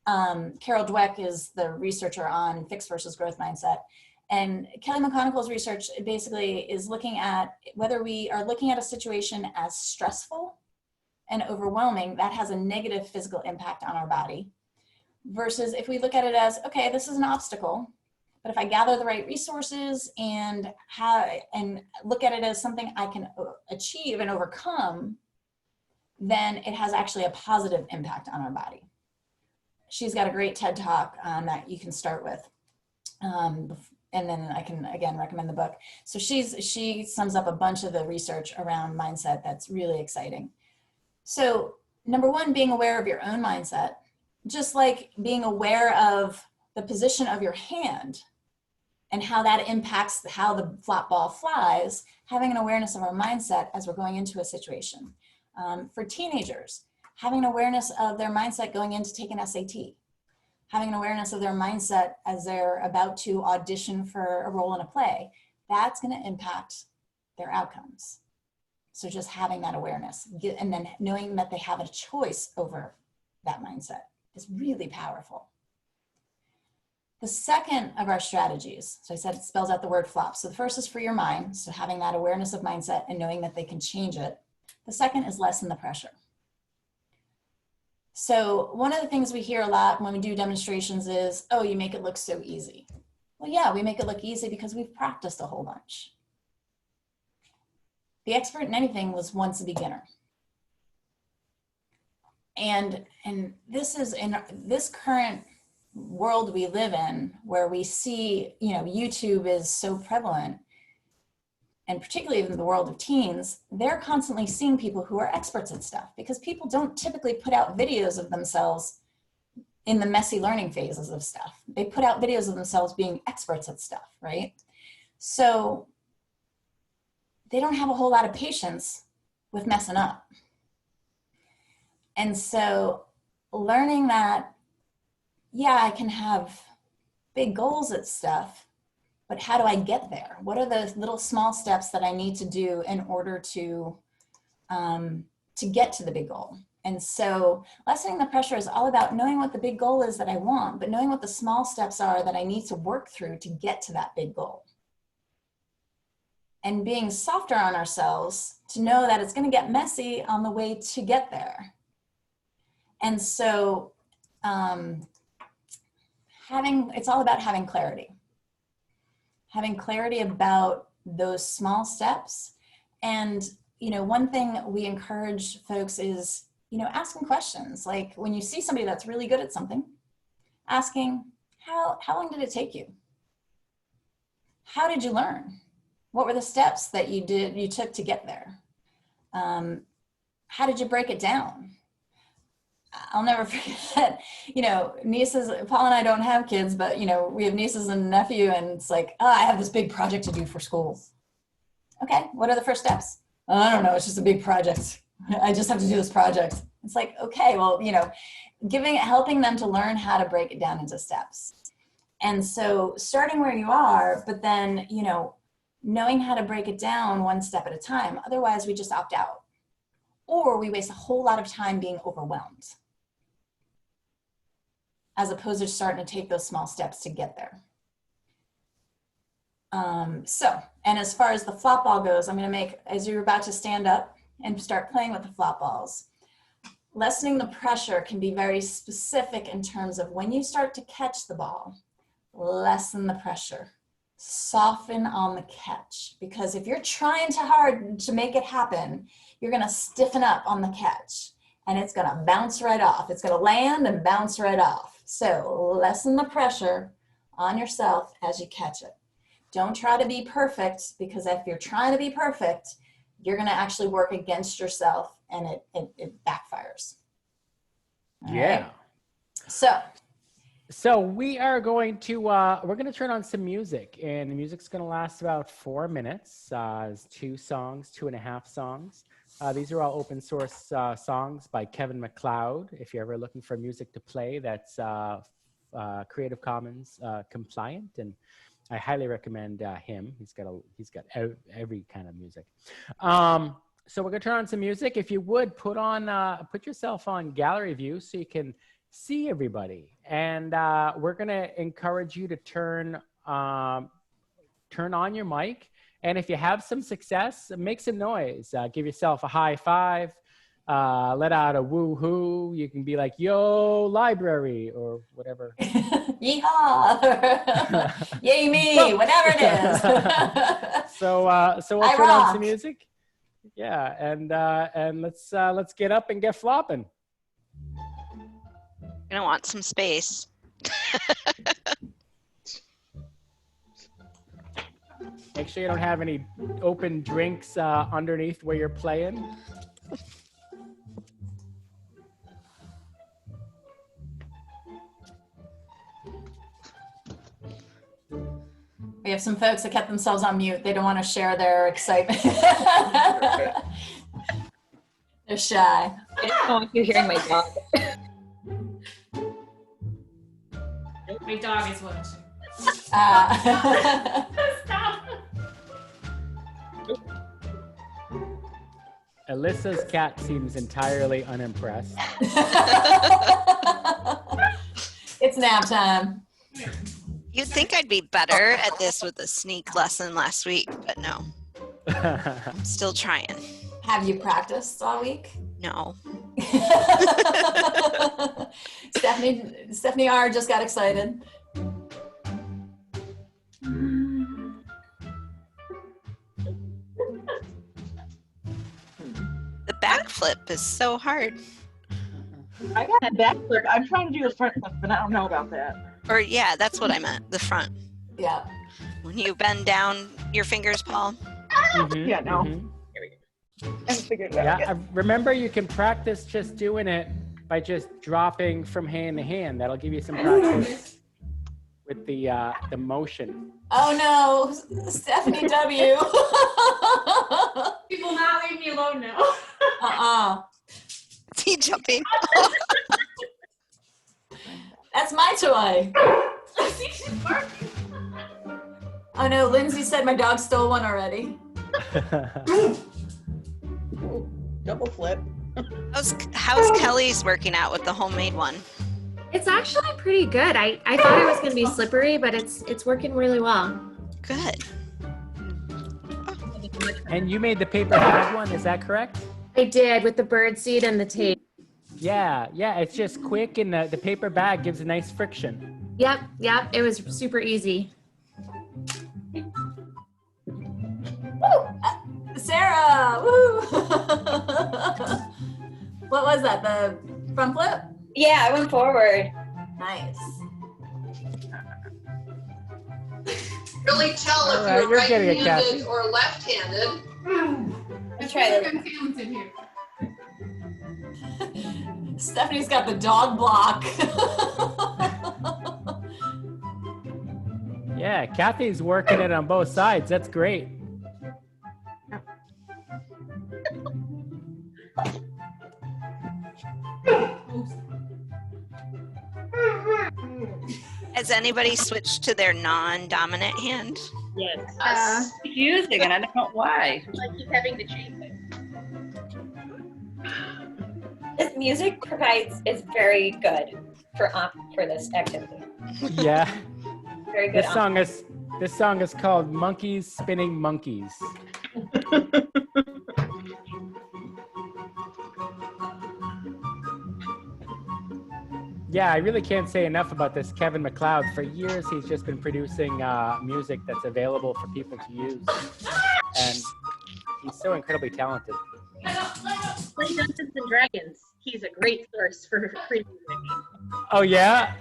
Carol Dweck is the researcher on fixed versus growth mindset. And Kelly McConigal's research basically is looking at whether we are looking at a situation as stressful and overwhelming, that has a negative physical impact on our body, versus if we look at it as, okay, this is an obstacle, but if I gather the right resources and look at it as something I can achieve and overcome, then it has actually a positive impact on our body. She's got a great TED Talk that you can start with. and then I can, again, recommend the book. So she sums up a bunch of the research around mindset that's really exciting. So number one, being aware of your own mindset, just like being aware of the position of your hand and how that impacts how the flop ball flies, having an awareness of our mindset as we're going into a situation. For teenagers, having an awareness of their mindset going in to take an SAT, having an awareness of their mindset as they're about to audition for a role in a play, that's going to impact their outcomes. So just having that awareness and then knowing that they have a choice over that mindset is really powerful. The second of our strategies, so I said it spells out the word flop. So the first is for your mind, so having that awareness of mindset and knowing that they can change it. The second is lessen the pressure. So one of the things we hear a lot when we do demonstrations is, oh, you make it look so easy. Well, yeah, we make it look easy because we've practiced a whole bunch. The expert in anything was once a beginner. And this is in this current world we live in, where we see, YouTube is so prevalent, and particularly in the world of teens, they're constantly seeing people who are experts at stuff, because people don't typically put out videos of themselves in the messy learning phases of stuff. They put out videos of themselves being experts at stuff, right? So they don't have a whole lot of patience with messing up. And so learning that, yeah, I can have big goals at stuff, but how do I get there? What are the little small steps that I need to do in order to get to the big goal? And so lessening the pressure is all about knowing what the big goal is that I want, but knowing what the small steps are that I need to work through to get to that big goal. And being softer on ourselves to know that it's going to get messy on the way to get there. And so it's all about having clarity. Having clarity about those small steps. And, one thing we encourage folks is, asking questions. Like when you see somebody that's really good at something, asking, how long did it take you? How did you learn? What were the steps that you took to get there? How did you break it down? I'll never forget, nieces, Paul and I don't have kids, but, we have nieces and nephew, and it's like, oh, I have this big project to do for school. Okay, what are the first steps? Oh, I don't know, it's just a big project. I just have to do this project. It's like, okay, well, helping them to learn how to break it down into steps. And so starting where you are, but then, knowing how to break it down one step at a time. Otherwise, we just opt out. Or we waste a whole lot of time being overwhelmed, as opposed to starting to take those small steps to get there. And as far as the flop ball goes, I'm going to make, as you're about to stand up and start playing with the flop balls, lessening the pressure can be very specific in terms of when you start to catch the ball, lessen the pressure. Soften on the catch, because if you're trying too hard to make it happen, you're going to stiffen up on the catch and it's going to bounce right off. It's going to land and bounce right off. So lessen the pressure on yourself as you catch it. Don't try to be perfect, because if you're trying to be perfect, you're going to actually work against yourself and it backfires. All yeah. Right? So we are going to, we're going to turn on some music, and the music's going to last about 4 minutes. It's 2 songs, 2.5 songs. These are all open source songs by Kevin MacLeod. If you're ever looking for music to play that's Creative Commons compliant, and I highly recommend him. He's got every kind of music. So we're going to turn on some music. If you would put yourself on gallery view so you can see everybody, and we're going to encourage you to turn on your mic, and if you have some success, make some noise. Give yourself a high five, let out a woo-hoo. You can be like, yo, library, or whatever. Yeehaw! Yay me! Whatever it is. So we'll turn on some music. Yeah, and let's get up and get flopping. I want some space. Make sure you don't have any open drinks underneath where you're playing. We have some folks that kept themselves on mute. They don't want to share their excitement. They're shy. I just don't want you hearing my dog. My dog is watching. Stop. Alyssa's cat seems entirely unimpressed. It's nap time. You'd think I'd be better at this with a sneak lesson last week, but no. I'm still trying. Have you practiced all week? No. Stephanie R just got excited. The backflip is so hard. I got a backflip. I'm trying to do a front flip, but I don't know about that. Or yeah, that's what I meant, the front. Yeah. When you bend down your fingers, Paul. Mm-hmm, Yeah, no. mm-hmm. I figured it out. Yeah, remember you can practice just doing it by just dropping from hand to hand. That'll give you some practice with the motion. Oh no, Stephanie W. He will not leave me alone now. Is he jumping? That's my toy. Oh no, Lindsay said my dog stole one already. Double flip. How's Kelly's working out with the homemade one? It's actually pretty good. I thought it was going to be slippery, but it's working really well. Good. And you made the paper bag one, is that correct? I did, with the bird seed and the tape. Yeah, it's just quick, and the paper bag gives a nice friction. Yep, it was super easy. Sarah, woo! What was that, the front flip? Yeah, I went forward. Nice. Really tell All if right, you're you're getting it, right-handed Kathy. or left-handed. Let's try that. Stephanie's got the dog block. Yeah, Kathy's working it on both sides. That's great. Has anybody switched to their non-dominant hand? Yes. Confusing, and I don't know why. I keep having to change it. This music is very good for this activity. Yeah. Very good. This song is called Monkeys Spinning Monkeys. Yeah, I really can't say enough about this Kevin MacLeod. For years, he's just been producing music that's available for people to use. And he's so incredibly talented. Play Dungeons and Dragons. He's a great source for free music. Oh, yeah?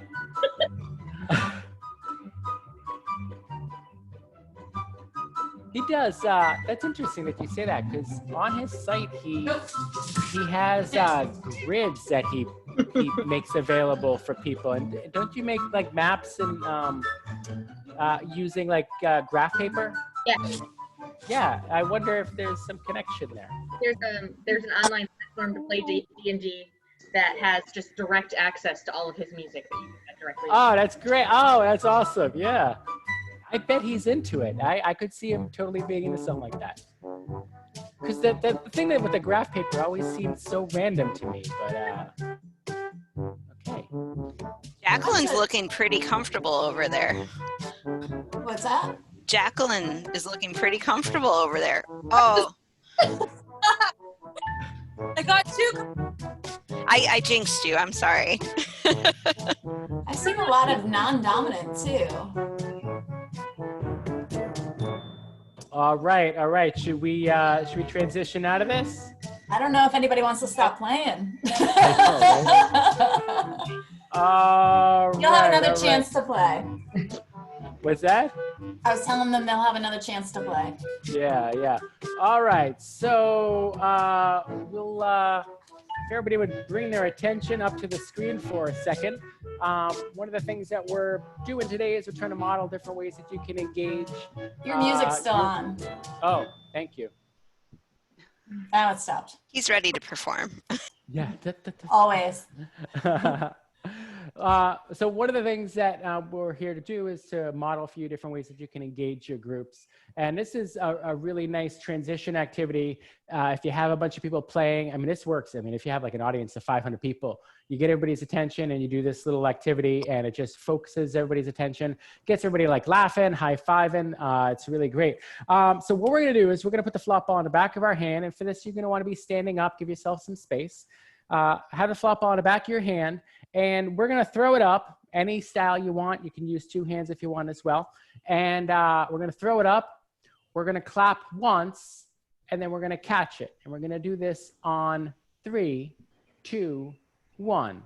He does. That's interesting that you say that, because on his site he has grids that he makes available for people. And don't you make like maps and using like graph paper? Yeah. Yeah. I wonder if there's some connection there. There's an online platform to play D&D that has just direct access to all of his music that you can get directly. Oh, that's great. Oh, that's awesome. Yeah. I bet he's into it. I could see him totally being into something like that. Because the thing that with the graph paper always seems so random to me, but okay. Jacqueline's looking pretty comfortable over there. What's that? Jacqueline is looking pretty comfortable over there. Oh. I got two. I jinxed you. I'm sorry. I've seen a lot of non-dominant too. All right. Should we transition out of this? I don't know if anybody wants to stop playing. All You'll have right, another all chance to play. What's that? I was telling them they'll have another chance to play. Yeah, yeah. All right, so we'll, if everybody would bring their attention up to the screen for a second. One of the things that we're doing today is we're trying to model different ways that you can engage. Your music's still on. Oh, thank you. Now it stopped. He's ready to perform. Yeah. Always. So one of the things that we're here to do is to model a few different ways that you can engage your groups. And this is a really nice transition activity. If you have a bunch of people playing, I mean, this works. I mean, if you have like an audience of 500 people, you get everybody's attention and you do this little activity and it just focuses everybody's attention, gets everybody like laughing, high-fiving. It's really great. So what we're gonna do is we're gonna put the flop ball on the back of our hand. And for this, you're gonna wanna be standing up, give yourself some space. Have the flop ball on the back of your hand. And we're gonna throw it up any style you want. You can use two hands if you want as well. And we're gonna throw it up. We're gonna clap once, and then we're gonna catch it. And we're gonna do this on 3, 2, 1.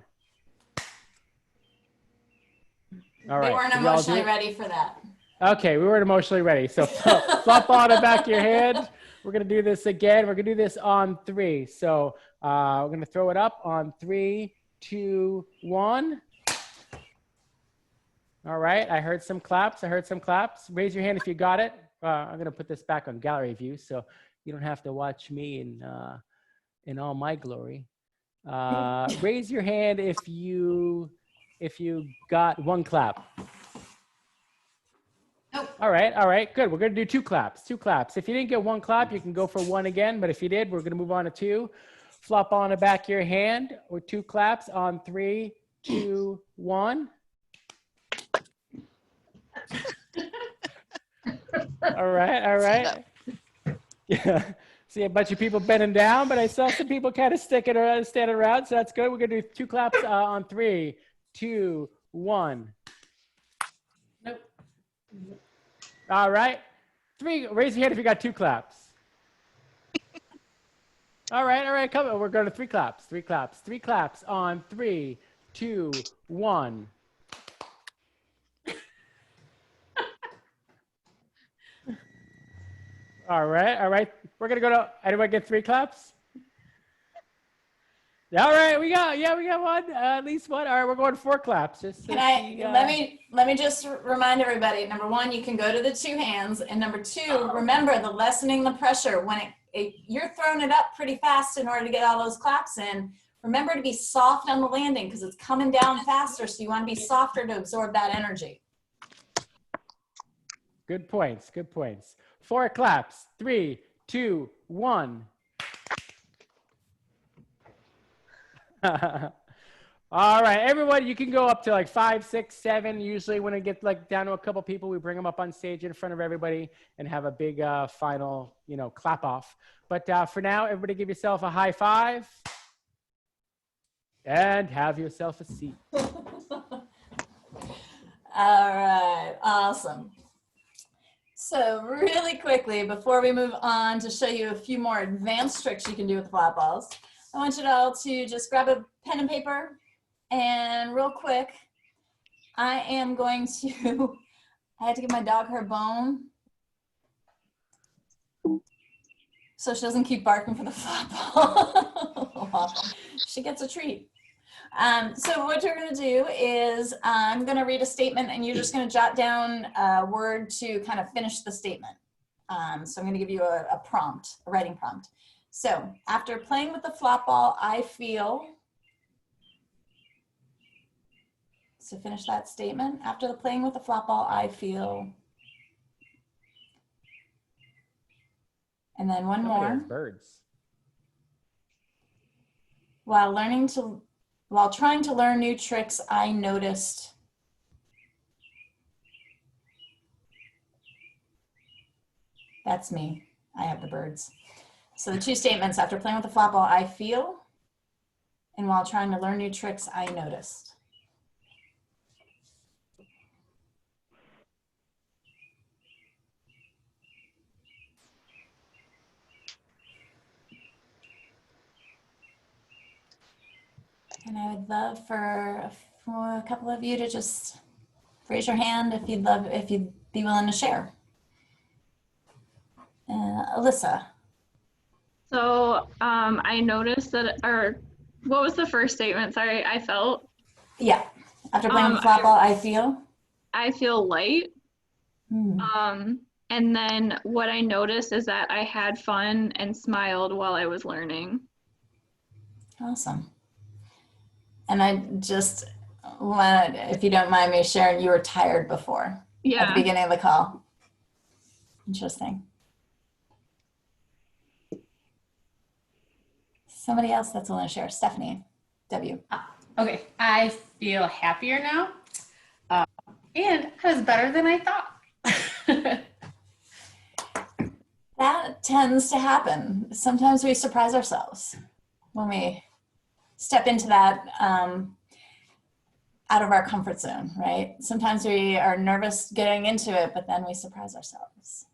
All right. We weren't emotionally ready for that. Okay, we weren't emotionally ready. So flop ball on the back of your hand. We're gonna do this again. We're gonna do this on 3. So we're gonna throw it up on 3, 2, 1. All right, I heard some claps. Raise your hand if you got it. I'm gonna put this back on gallery view so you don't have to watch me in all my glory. Raise your hand if you got one clap. Nope. All right, good. We're gonna do 2 claps. If you didn't get 1 clap, you can go for 1 again, but if you did, we're gonna move on to 2. Flop on the back of your hand with 2 claps on 3, 2, 1. All right. Yeah. See a bunch of people bending down, but I saw some people kind of standing around, so that's good. We're gonna do 2 claps on 3, 2, 1. Nope. All right. 3. Raise your hand if you got 2 claps. All right, come on. We're going to 3 claps. 3 claps on 3, 2, 1. All right. We're going to go to, anyone get 3 claps? All right, we got one, at least one. All right, we're going 4 claps. Let me just remind everybody, number 1, you can go to the 2 hands. And number 2, remember the lessening the pressure. When you're throwing it up pretty fast in order to get all those claps in, remember to be soft on the landing because it's coming down faster. So you want to be softer to absorb that energy. Good points. 4 claps. 3, 2, 1. All right, everyone, you can go up to like 5, 6, 7. Usually when it gets like down to a couple people, we bring them up on stage in front of everybody and have a big final, clap off. But for now, everybody give yourself a high five and have yourself a seat. All right, awesome. So really quickly, before we move on to show you a few more advanced tricks you can do with flop balls, I want you all to just grab a pen and paper. And real quick, I am going to, I had to give my dog her bone so she doesn't keep barking for the flop ball. She gets a treat. So what you're gonna do is I'm gonna read a statement and you're just gonna jot down a word to kind of finish the statement. So I'm gonna give you a prompt, a writing prompt. So after playing with the flop ball, I feel, so finish that statement. After the playing with the flop ball, I feel, and then one more. Birds. While trying to learn new tricks, I noticed. That's me. I have the birds. So the 2 statements, after playing with the flop ball, I feel, and while trying to learn new tricks, I noticed. And I would love for a couple of you to just Raise your hand if you'd be willing to share. Alyssa. So I noticed that, or what was the first statement? Sorry, I felt. Yeah. After playing the flop ball, I feel light. And then what I noticed is that I had fun and smiled while I was learning. Awesome. And I just wanted, if you don't mind me sharing, you were tired before. Yeah. At the beginning of the call. Interesting. Somebody else that's willing to share. Stephanie, W. Okay, I feel happier now. And that is better than I thought. That tends to happen. Sometimes we surprise ourselves when we step into that out of our comfort zone, right? Sometimes we are nervous getting into it, but then we surprise ourselves.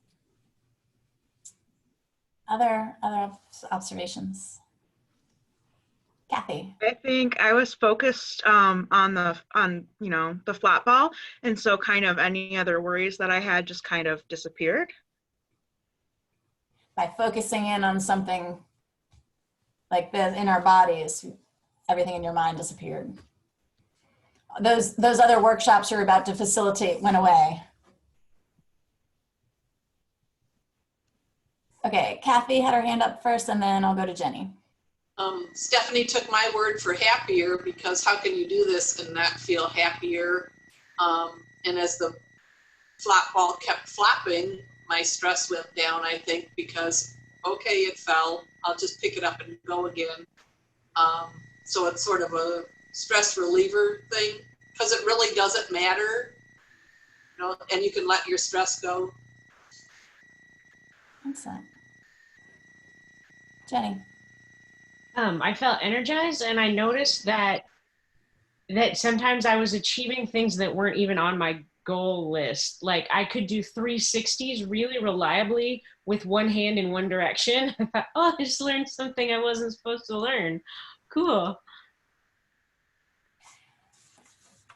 Other observations? Kathy. I think I was focused on the flat ball, and so kind of any other worries that I had just kind of disappeared. By focusing in on something like this in our bodies, everything in your mind disappeared. Those other workshops you're about to facilitate went away. Okay, Kathy had her hand up first, and then I'll go to Jenny. Stephanie took my word for happier, because how can you do this and not feel happier? And as the flop ball kept flopping, my stress went down, I think, because, okay, it fell. I'll just pick it up and go again. So it's sort of a stress reliever thing, because it really doesn't matter, and you can let your stress go. Excellent. Jenny. I felt energized, and I noticed that sometimes I was achieving things that weren't even on my goal list. Like I could do 360s really reliably with one hand in one direction. I thought, oh, I just learned something I wasn't supposed to learn. Cool.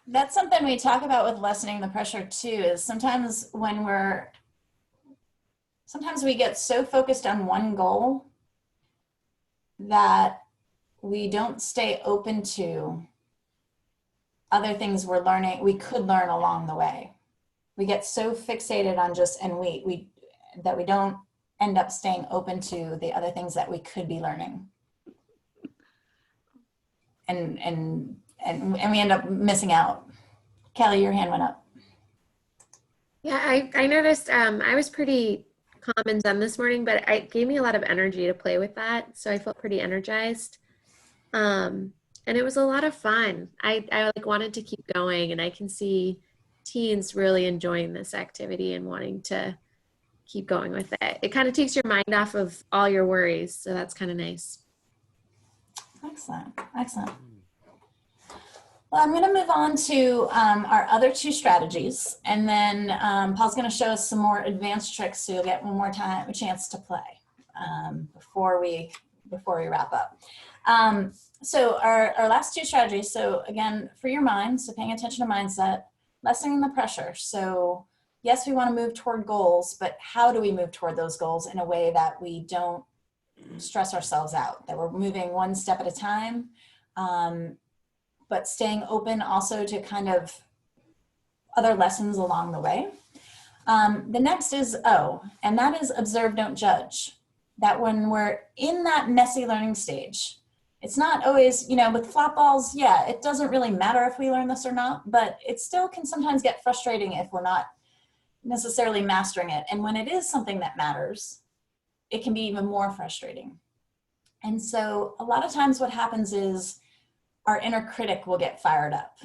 That's something we talk about with lessening the pressure too, is sometimes we get so focused on one goal that we don't stay open to other things we could learn along the way. We get so fixated on that we don't end up staying open to the other things that we could be learning. And we end up missing out. Kelly, your hand went up. Yeah, I noticed I was pretty calm and zen this morning, but it gave me a lot of energy to play with that. So I felt pretty energized. And it was a lot of fun. I wanted to keep going, and I can see teens really enjoying this activity and wanting to keep going with it. It kind of takes your mind off of all your worries. So that's kind of nice. Excellent. Excellent. Well, I'm going to move on to our other two strategies, and then Paul's going to show us some more advanced tricks, so you'll get one more a chance to play before we wrap up. So our last two strategies. So again, for your mind, so paying attention to mindset, lessening the pressure. So yes, we want to move toward goals, but how do we move toward those goals in a way that we don't stress ourselves out, that we're moving one step at a time, but staying open also to kind of other lessons along the way. The next is O, and that is observe, don't judge. That when we're in that messy learning stage, it's not always, with flop balls, yeah, it doesn't really matter if we learn this or not, but it still can sometimes get frustrating if we're not necessarily mastering it. And when it is something that matters, it can be even more frustrating. And so a lot of times what happens is our inner critic will get fired up.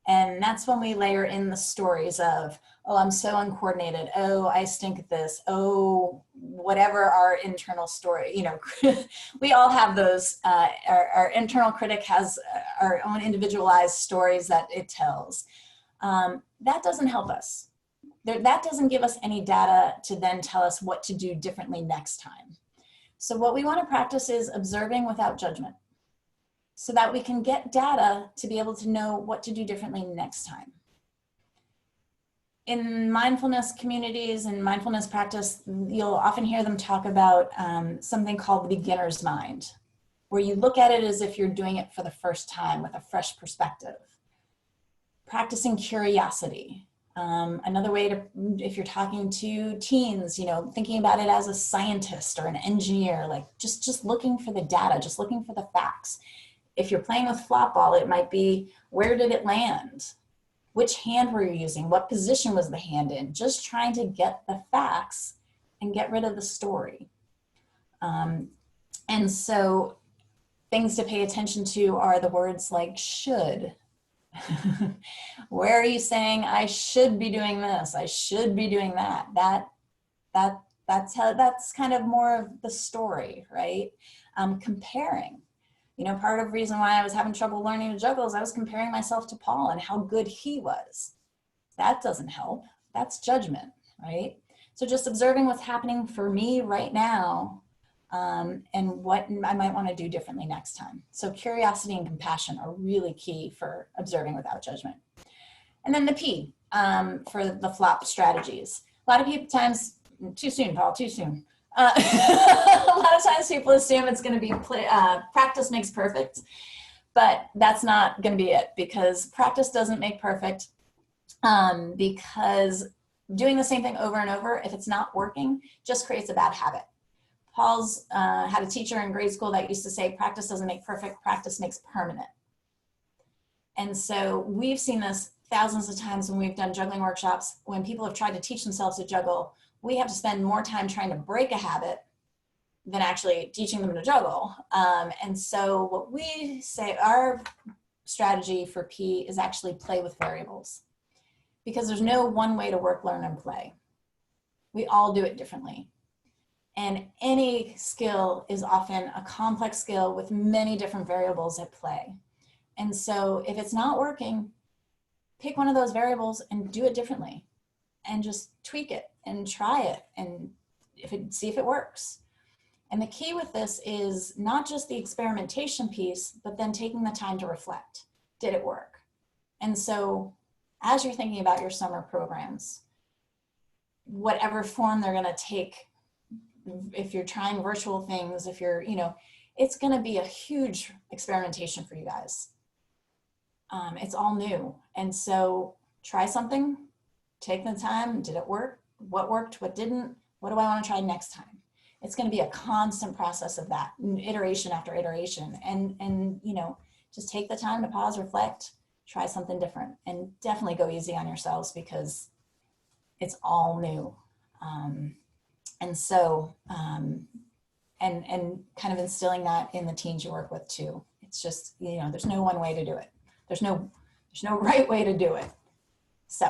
And that's when we layer in the stories of, oh, I'm so uncoordinated. Oh, I stink at this. Oh, whatever our internal story, we all have those. Our internal critic has our own individualized stories that it tells. That doesn't help us. That doesn't give us any data to then tell us what to do differently next time. So what we want to practice is observing without judgment, so that we can get data to be able to know what to do differently next time. in mindfulness communities and mindfulness practice, you'll often hear them talk about something called the beginner's mind, where you look at it as if you're doing it for the first time with a fresh perspective. Practicing curiosity. Another way to, if you're talking to teens, you know, thinking about it as a scientist or an engineer, like just looking for the data, just looking for the facts. If you're playing with flop ball, it might be, where did it land? Which hand were you using? What position was the hand in? Just trying to get the facts and get rid of the story. And so things to pay attention to are the words like should. Where are you saying I should be doing this? I should be doing that. That's kind of more of the story, right? Comparing. You know, part of the reason why I was having trouble learning to juggle is I was comparing myself to Paul and how good he was. That doesn't help. That's judgment, right? So just observing what's happening for me right now, and what I might want to do differently next time. So curiosity and compassion are really key for observing without judgment. And then the P for the flop strategies. A lot of people times, too soon, Paul, too soon. A lot of times people assume it's going to be practice makes perfect, but that's not going to be it, because practice doesn't make perfect, because doing the same thing over and over, if it's not working, just creates a bad habit. Paul's had a teacher in grade school that used to say, practice doesn't make perfect, practice makes permanent. And so we've seen this thousands of times when we've done juggling workshops. When people have tried to teach themselves to juggle, we have to spend more time trying to break a habit than actually teaching them to juggle. And so what we say, our strategy for P is actually play with variables, because there's no one way to work, learn, and play. We all do it differently. And any skill is often a complex skill with many different variables at play. And so if it's not working, pick one of those variables and do it differently, and just tweak it and try it and see if it works. And the key with this is not just the experimentation piece, but then taking the time to reflect. Did it work? And so as you're thinking about your summer programs, whatever form they're going to take, if you're trying virtual things, if you're, you know, it's going to be a huge experimentation for you guys. It's all new. And so try something, take the time. Did it work? What worked? What didn't? What do I want to try next time? It's going to be a constant process of that, iteration after iteration. And you know, just take the time to pause, reflect, try something different, and definitely go easy on yourselves, because it's all new. And so, and kind of instilling that in the teens you work with too. It's just, you know, there's no one way to do it. There's no right way to do it. So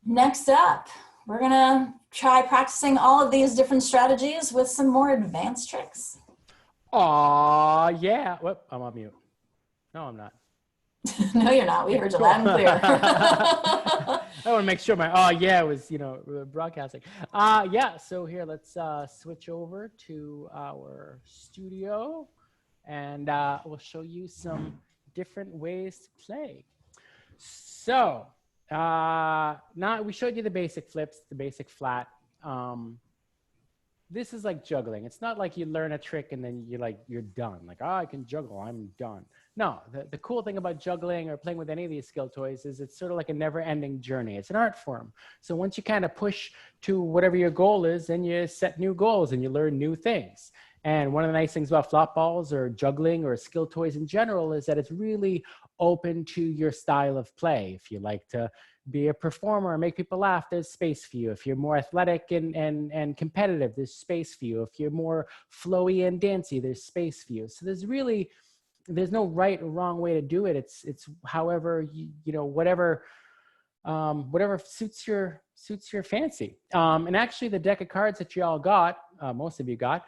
next up, we're gonna try practicing all of these different strategies with some more advanced tricks. Aw, yeah. Whoop, I'm on mute. No, I'm not. No, you're not. We heard you loud and clear. I want to make sure my, oh yeah, was, you know, broadcasting. Yeah, so here, let's switch over to our studio, and we'll show you some different ways to play. So now we showed you the basic flips, the basic flat. This is like juggling. It's not like you learn a trick and then you're done. Like, oh, I can juggle, I'm done. No, the cool thing about juggling or playing with any of these skill toys is it's sort of like a never-ending journey. It's an art form. So once you kind of push to whatever your goal is, then you set new goals and you learn new things. And one of the nice things about flop balls or juggling or skill toys in general is that it's really open to your style of play. If you like to be a performer, make people laugh, there's space for you. If you're more athletic and competitive, there's space for you. If you're more flowy and dancey, there's space for you. So there's no right or wrong way to do it. It's however, you know, whatever suits your fancy. And actually the deck of cards that you all got, most of you got,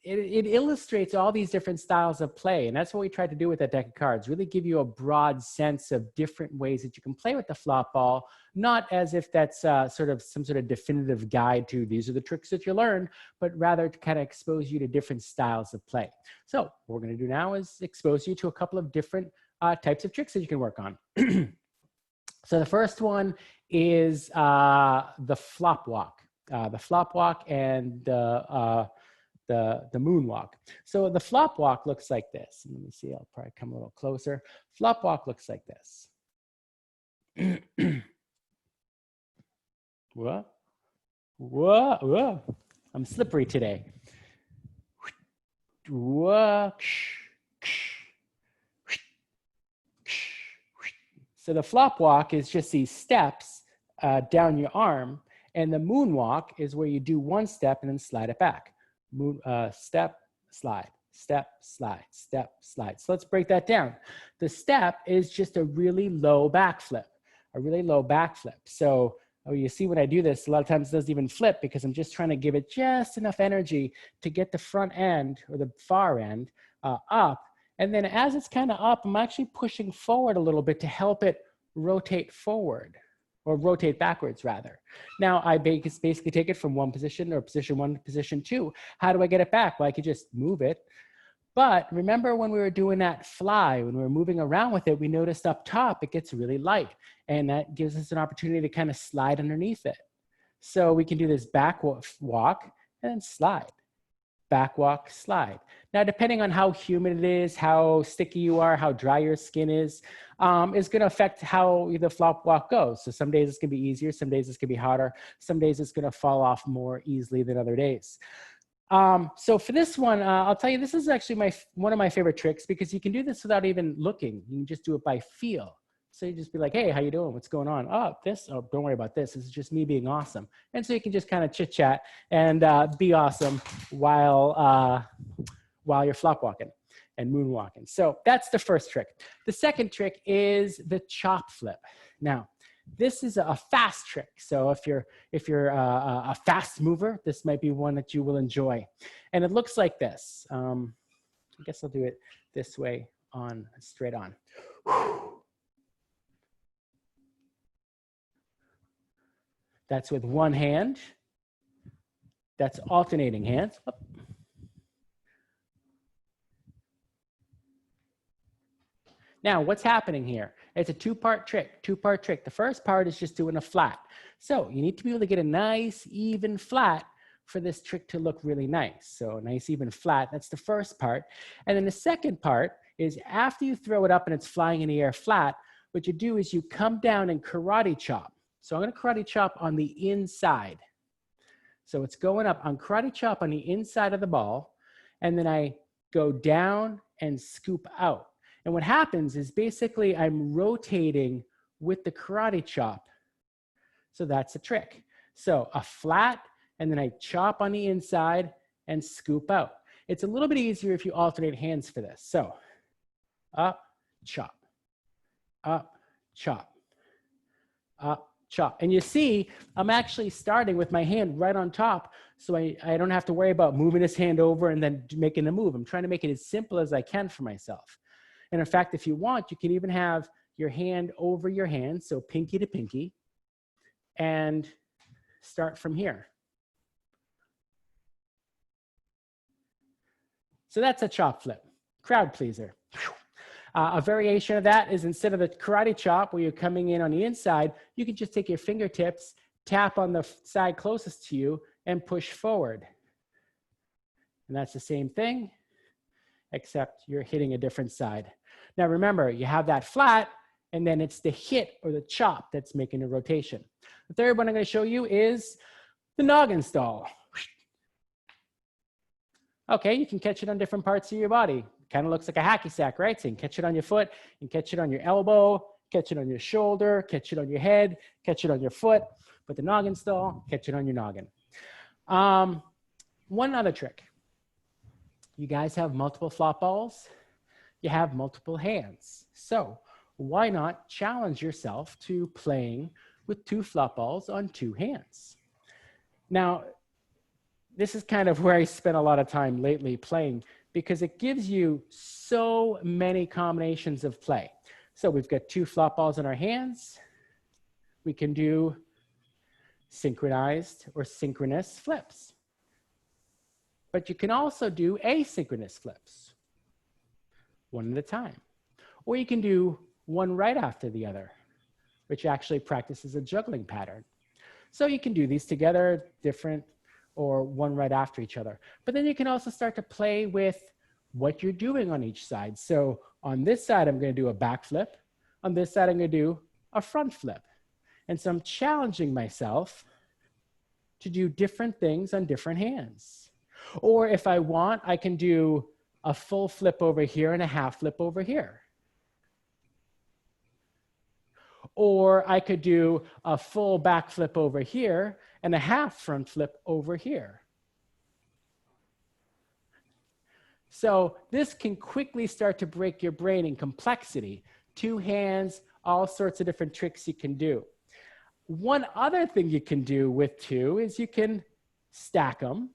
it illustrates all these different styles of play. And that's what we tried to do with that deck of cards, really give you a broad sense of different ways that you can play with the flop ball, not as if that's sort of some sort of definitive guide to these are the tricks that you learned, but rather to kind of expose you to different styles of play. So what we're going to do now is expose you to a couple of different types of tricks that you can work on. So the first one is the flop walk. The flop walk and the moonwalk. So the flop walk looks like this. Let me see, I'll probably come a little closer. Flop walk looks like this. Whoa, whoa, whoa. I'm slippery today. Whoa. So the flop walk is just these steps down your arm, and the moonwalk is where you do one step and then slide it back. Step, slide, step, slide, step, slide. So let's break that down. The step is just a really low backflip, a really low backflip. So you see when I do this, a lot of times it doesn't even flip because I'm just trying to give it just enough energy to get the front end or the far end up. And then as it's kind of up, I'm actually pushing forward a little bit to help it rotate forward, or rotate backwards rather. Now I basically take it from one position, or position one to position two. How do I get it back? Well, I could just move it. But remember when we were doing that fly, when we were moving around with it, we noticed up top it gets really light, and that gives us an opportunity to kind of slide underneath it. So we can do this back walk and then slide. Back walk, slide. Now, depending on how humid it is, how sticky you are, how dry your skin is going to affect how the flop walk goes. So some days it's going to be easier, some days it's going to be harder, some days it's going to fall off more easily than other days. So for this one, I'll tell you, this is actually one of my favorite tricks because you can do this without even looking. You can just do it by feel. So you just be like, hey, how you doing? What's going on? Oh, don't worry about this. This is just me being awesome. And so you can just kind of chit chat and be awesome while you're flop walking and moonwalking. So that's the first trick. The second trick is the chop flip. Now, this is a fast trick. So if you're a fast mover, this might be one that you will enjoy. And it looks like this. I guess I'll do it this way straight on. That's with one hand. That's alternating hands. Now, what's happening here? It's a two-part trick, The first part is just doing a flat. So you need to be able to get a nice, even flat for this trick to look really nice. So a nice, even flat, that's the first part. And then the second part is after you throw it up and it's flying in the air flat, what you do is you come down and karate chop. So I'm going to karate chop on the inside. So it's going up on karate chop on the inside of the ball, and then I go down and scoop out. And what happens is basically I'm rotating with the karate chop. So that's the trick. So a flat, and then I chop on the inside and scoop out. It's a little bit easier if you alternate hands for this. So up, chop, up, chop, up, chop. And you see, I'm actually starting with my hand right on top, so I don't have to worry about moving this hand over and then making the move. I'm trying to make it as simple as I can for myself. And in fact, if you want, you can even have your hand over your hand, so pinky to pinky, and start from here. So that's a chop flip, crowd pleaser. A variation of that is instead of the karate chop where you're coming in on the inside, you can just take your fingertips, tap on the side closest to you, and push forward. And that's the same thing, except you're hitting a different side. Now remember, you have that flat, and then it's the hit or the chop that's making the rotation. The third one I'm going to show you is the noggin stall. Okay, you can catch it on different parts of your body. Kind of looks like a hacky sack, right? So you can catch it on your foot, you can catch it on your elbow, catch it on your shoulder, catch it on your head, catch it on your foot. But the noggin stall, catch it on your noggin. One other trick. You guys have multiple flop balls. You have multiple hands. So why not challenge yourself to playing with 2 flop balls on 2 hands? Now, this is kind of where I spent a lot of time lately playing, because it gives you so many combinations of play. So we've got 2 flop balls in our hands. We can do synchronized or synchronous flips. But you can also do asynchronous flips, one at a time. Or you can do one right after the other, which actually practices a juggling pattern. So you can do these together, different, or one right after each other. But then you can also start to play with what you're doing on each side. So on this side, I'm going to do a back flip. On this side, I'm going to do a front flip. And so I'm challenging myself to do different things on different hands. Or if I want, I can do a full flip over here and a half flip over here. Or I could do a full back flip over here and a half front flip over here. So this can quickly start to break your brain in complexity. 2 hands, all sorts of different tricks you can do. One other thing you can do with 2 is you can stack them.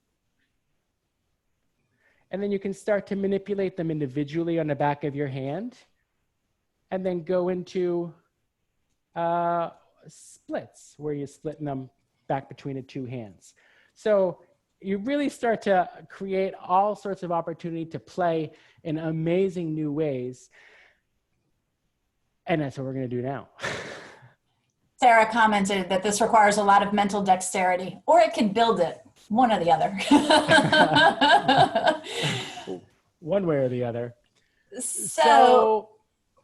And then you can start to manipulate them individually on the back of your hand. And then go into splits where you're splitting them back between the 2 hands. So you really start to create all sorts of opportunity to play in amazing new ways. And that's what we're going to do now. Sarah commented that this requires a lot of mental dexterity, or it can build it, one or the other. One way or the other. So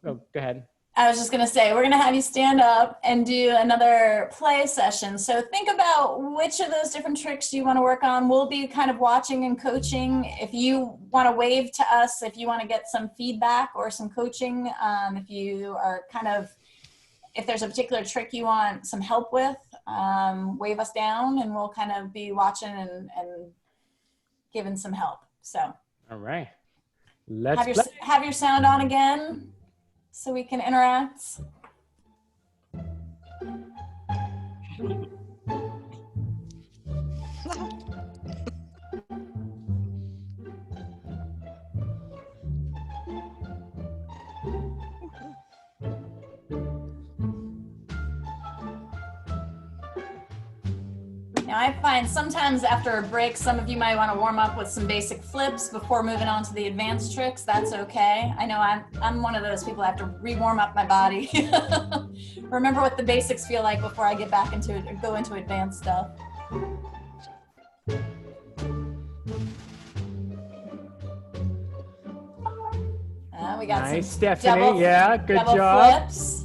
oh, go ahead. I was just going to say, we're going to have you stand up and do another play session. So think about which of those different tricks you want to work on. We'll be kind of watching and coaching. If you want to wave to us, if you want to get some feedback or some coaching, if you are kind of, if there's a particular trick you want some help with, wave us down and we'll kind of be watching and giving some help. So. All right. Have your sound on again, so we can interact. Now I find sometimes after a break, some of you might want to warm up with some basic flips before moving on to the advanced tricks. That's okay. I know I'm one of those people. I have to re-warm up my body. Remember what the basics feel like before I get back into it, go into advanced stuff. We got nice, some Stephanie. Yeah, good double job. Flips.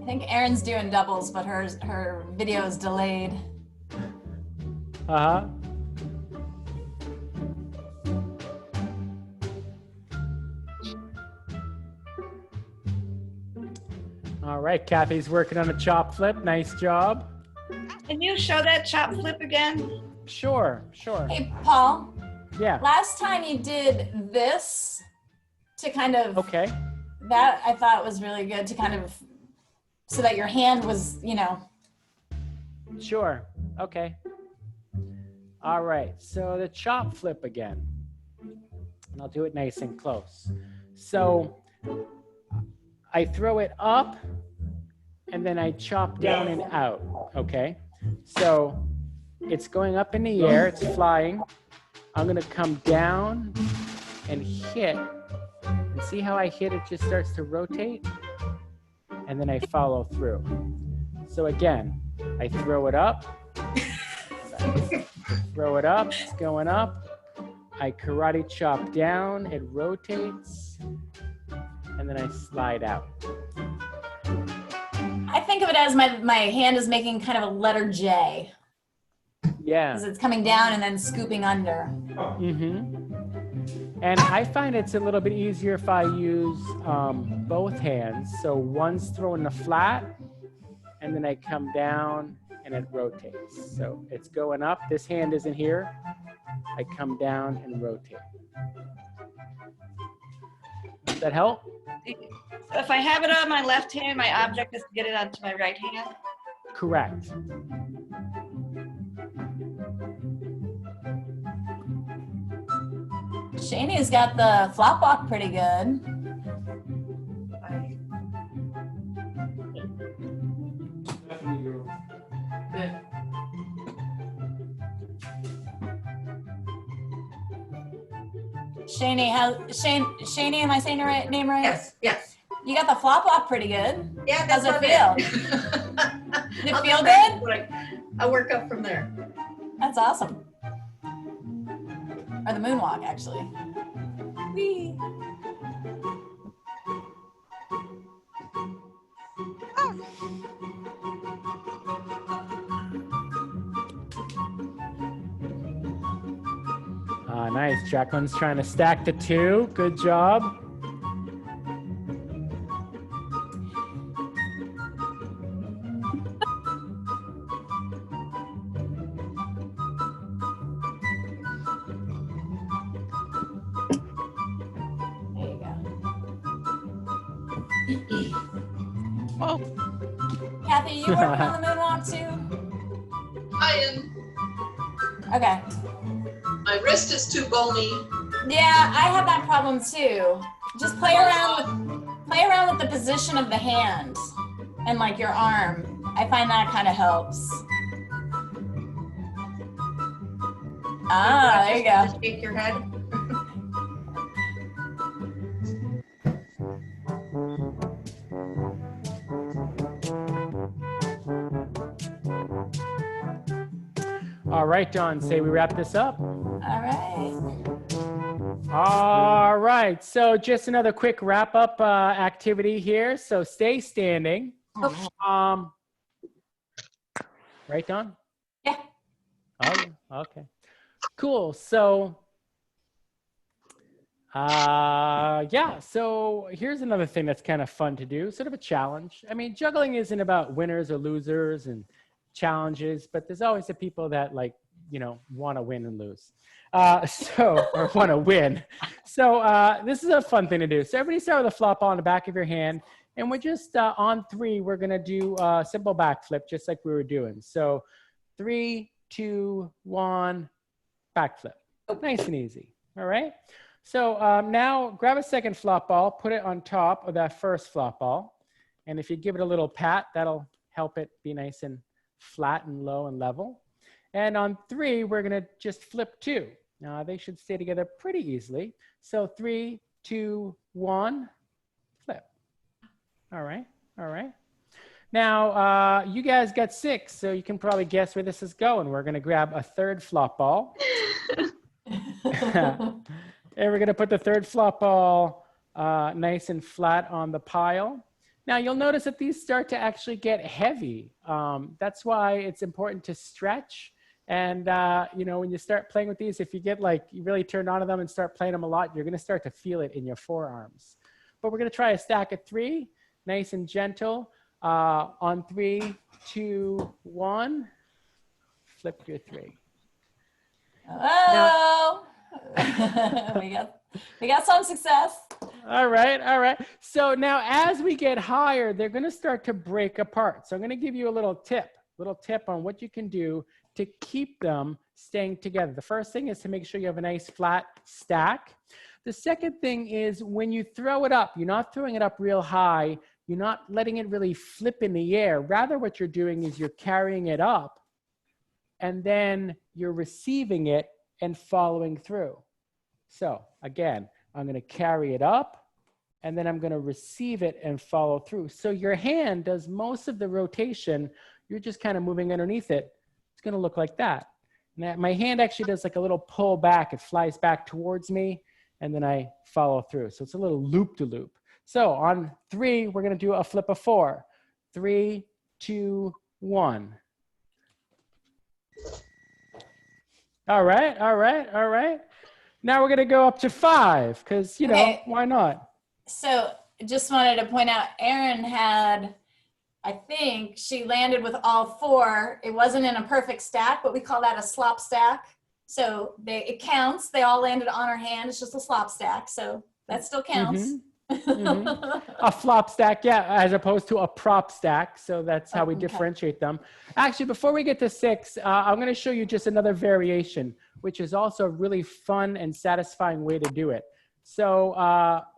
I think Erin's doing doubles, but her video is delayed. Uh-huh. All right, Kathy's working on a chop flip. Nice job. Can you show that chop flip again? Sure. Hey, Paul. Yeah. Last time you did this to kind of... Okay. That I thought was really good to kind of... So that your hand was, you know... Sure. Okay. All right. So the chop flip again. And I'll do it nice and close. So I throw it up and then I chop down and out. Okay. So it's going up in the air. It's flying. I'm going to come down and hit. And see how I hit? It just starts to rotate. And then I follow through. So again, I throw it up. Throw it up. It's going up. I karate chop down. It rotates. And then I slide out. I think of it as my hand is making kind of a letter J. Yeah. Because it's coming down and then scooping under. Mm-hmm. And I find it's a little bit easier if I use both hands. So one's throwing the flat, and then I come down and it rotates. So it's going up. This hand isn't here. I come down and rotate. Does that help? If I have it on my left hand, my object is to get it onto my right hand. Correct. Shani's got the flop walk pretty good. Shani, am I saying your name right? Yes, yes. You got the flop off pretty good. Yeah, how's that's it feel? Did it feel good? I'll work up from there. That's awesome. Or the moonwalk, actually. Whee! Nice. Jacqueline's trying to stack the 2. Good job. There you go. Whoa. Kathy, you working on the moonwalk too? I am. Okay. My wrist is too bony. Yeah, I have that problem too. Just play around with the position of the hand and like your arm. I find that kind of helps. Ah, there you go. Just shake your head. All right, Dawn, say we wrap this up. All right. All right, so just another quick wrap up activity here. So stay standing. Right, Dawn? Yeah. Oh, okay. Cool. So, yeah, so here's another thing that's kind of fun to do, sort of a challenge. I mean, juggling isn't about winners or losers and challenges, but there's always the people that want to win and lose. Or want to win. So this is a fun thing to do. So everybody start with a flop ball on the back of your hand. And we're just on 3, we're going to do a simple backflip, just like we were doing. So 3, 2, 1, backflip. Nice and easy. All right. So now grab a second flop ball, put it on top of that first flop ball. And if you give it a little pat, that'll help it be nice and flat and low and level. And on 3, we're going to just flip 2. Now they should stay together pretty easily. So 3, 2, 1, flip. All right. All right. Now you guys got 6, so you can probably guess where this is going. We're going to grab a third flop ball. And we're going to put the third flop ball nice and flat on the pile. Now you'll notice that these start to actually get heavy. That's why it's important to stretch. And when you start playing with these, if you get you really turned on to them and start playing them a lot, you're going to start to feel it in your forearms. But we're going to try a stack of 3, nice and gentle. On 3, 2, 1, flip your 3. Hello. we got some success. All right, all right. So now as we get higher, they're going to start to break apart. So I'm going to give you a little tip on what you can do to keep them staying together. The first thing is to make sure you have a nice flat stack. The second thing is when you throw it up, you're not throwing it up real high. You're not letting it really flip in the air. Rather, what you're doing is you're carrying it up and then you're receiving it and following through. So again, I'm going to carry it up and then I'm going to receive it and follow through. So your hand does most of the rotation. You're just kind of moving underneath it. It's going to look like that. Now, my hand actually does like a little pull back. It flies back towards me and then I follow through. So it's a little loop-de-loop. So on 3, we're going to do a flip of 4. 3, 2, 1. All right, all right, all right. Now we're going to go up to 5 because, Okay. Why not? So just wanted to point out, Erin had, I think she landed with all 4. It wasn't in a perfect stack, but we call that a slop stack. So it counts. They all landed on her hand. It's just a slop stack. So that still counts. Mm-hmm. Mm-hmm. A flop stack, yeah, as opposed to a prop stack. So that's how we differentiate them. Actually, before we get to 6, I'm going to show you just another variation, which is also a really fun and satisfying way to do it. So,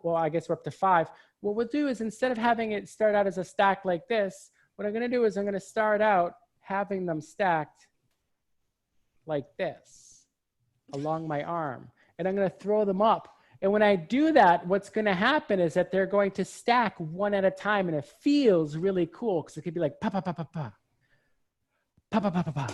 well, I guess we're up to 5. What we'll do is instead of having it start out as a stack like this, what I'm going to do is I'm going to start out having them stacked like this along my arm. And I'm going to throw them up. And when I do that, what's going to happen is that they're going to stack one at a time, and it feels really cool because it could be like pa pa pa pa pa, pa pa pa pa pa,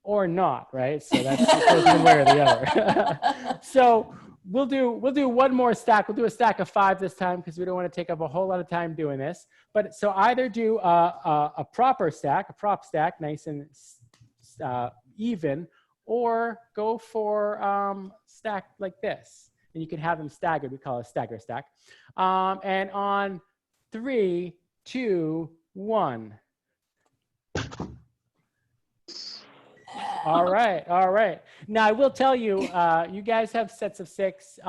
or not, right? So that's it goes one way or the other. So we'll do one more stack. We'll do a stack of 5 this time because we don't want to take up a whole lot of time doing this. But so either do a proper stack, a prop stack, nice and even, or go for stack like this. And you can have them staggered. We call it a stagger stack. And on 3, 2, 1. All right, all right. Now I will tell you, you guys have sets of 6.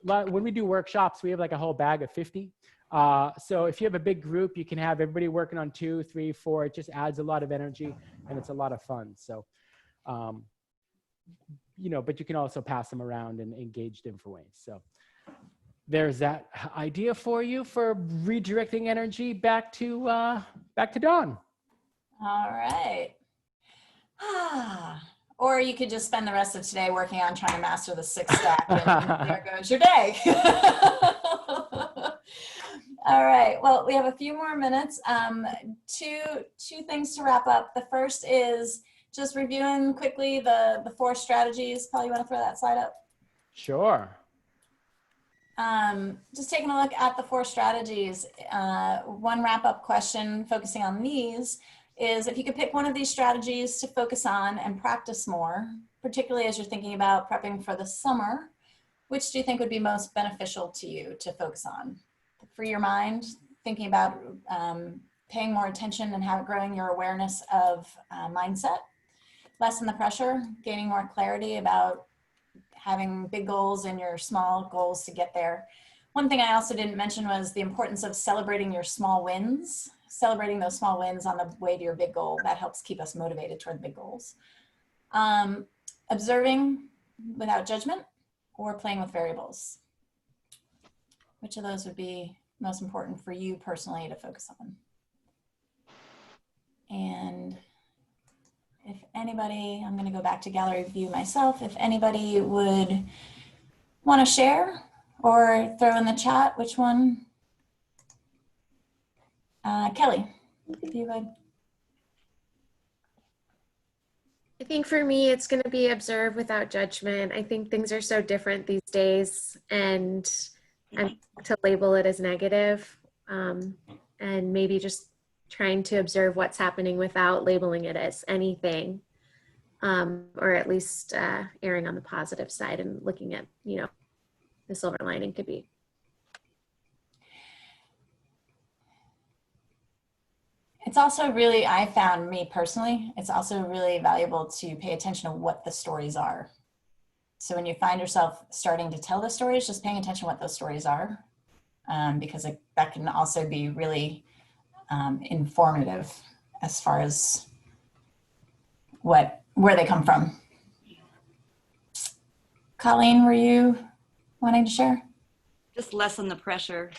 When we do workshops, we have like a whole bag of 50. So if you have a big group, you can have everybody working on 2, 3, 4. It just adds a lot of energy and it's a lot of fun. So, you know, but you can also pass them around and engage different ways. So there's that idea for you for redirecting energy back to Dawn. All right. Or you could just spend the rest of today working on trying to master the 6 stack, and there goes your day. All right, well, we have a few more minutes. Two things to wrap up. The first is just reviewing quickly the 4 strategies. Paul, you want to throw that slide up? Sure. Just taking a look at the 4 strategies. One wrap-up question focusing on these is if you could pick one of these strategies to focus on and practice more, particularly as you're thinking about prepping for the summer, which do you think would be most beneficial to you to focus on? For your mind, thinking about paying more attention and growing your awareness of mindset, lessen the pressure, gaining more clarity about having big goals and your small goals to get there. One thing I also didn't mention was the importance of celebrating your small wins, celebrating those small wins on the way to your big goal. That helps keep us motivated toward the big goals. Observing without judgment or playing with variables. Which of those would be most important for you personally to focus on? And if anybody, I'm going to go back to gallery view myself. If anybody would want to share or throw in the chat, which one? Kelly, if you would. I think for me, it's going to be observe without judgment. I think things are so different these days, and I'm to label it as negative, and maybe just trying to observe what's happening without labeling it as anything, or at least erring on the positive side and looking at, you know, the silver lining could be. It's also really, I found me personally, it's also really valuable to pay attention to what the stories are. So when you find yourself starting to tell the stories, just paying attention to what those stories are, because that can also be really informative as far as where they come from. Colleen, were you wanting to share? Just lessen the pressure.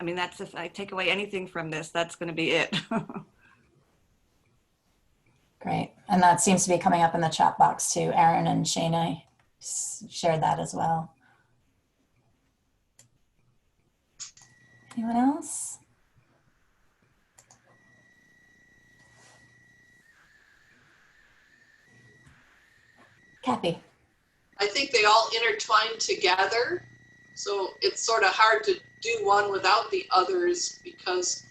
I mean, that's, if I take away anything from this, that's going to be it. Great. And that seems to be coming up in the chat box too. Aaron and Shayna shared that as well. Anyone else? Kathy. I think they all intertwine together. So it's sort of hard to do one without the others, because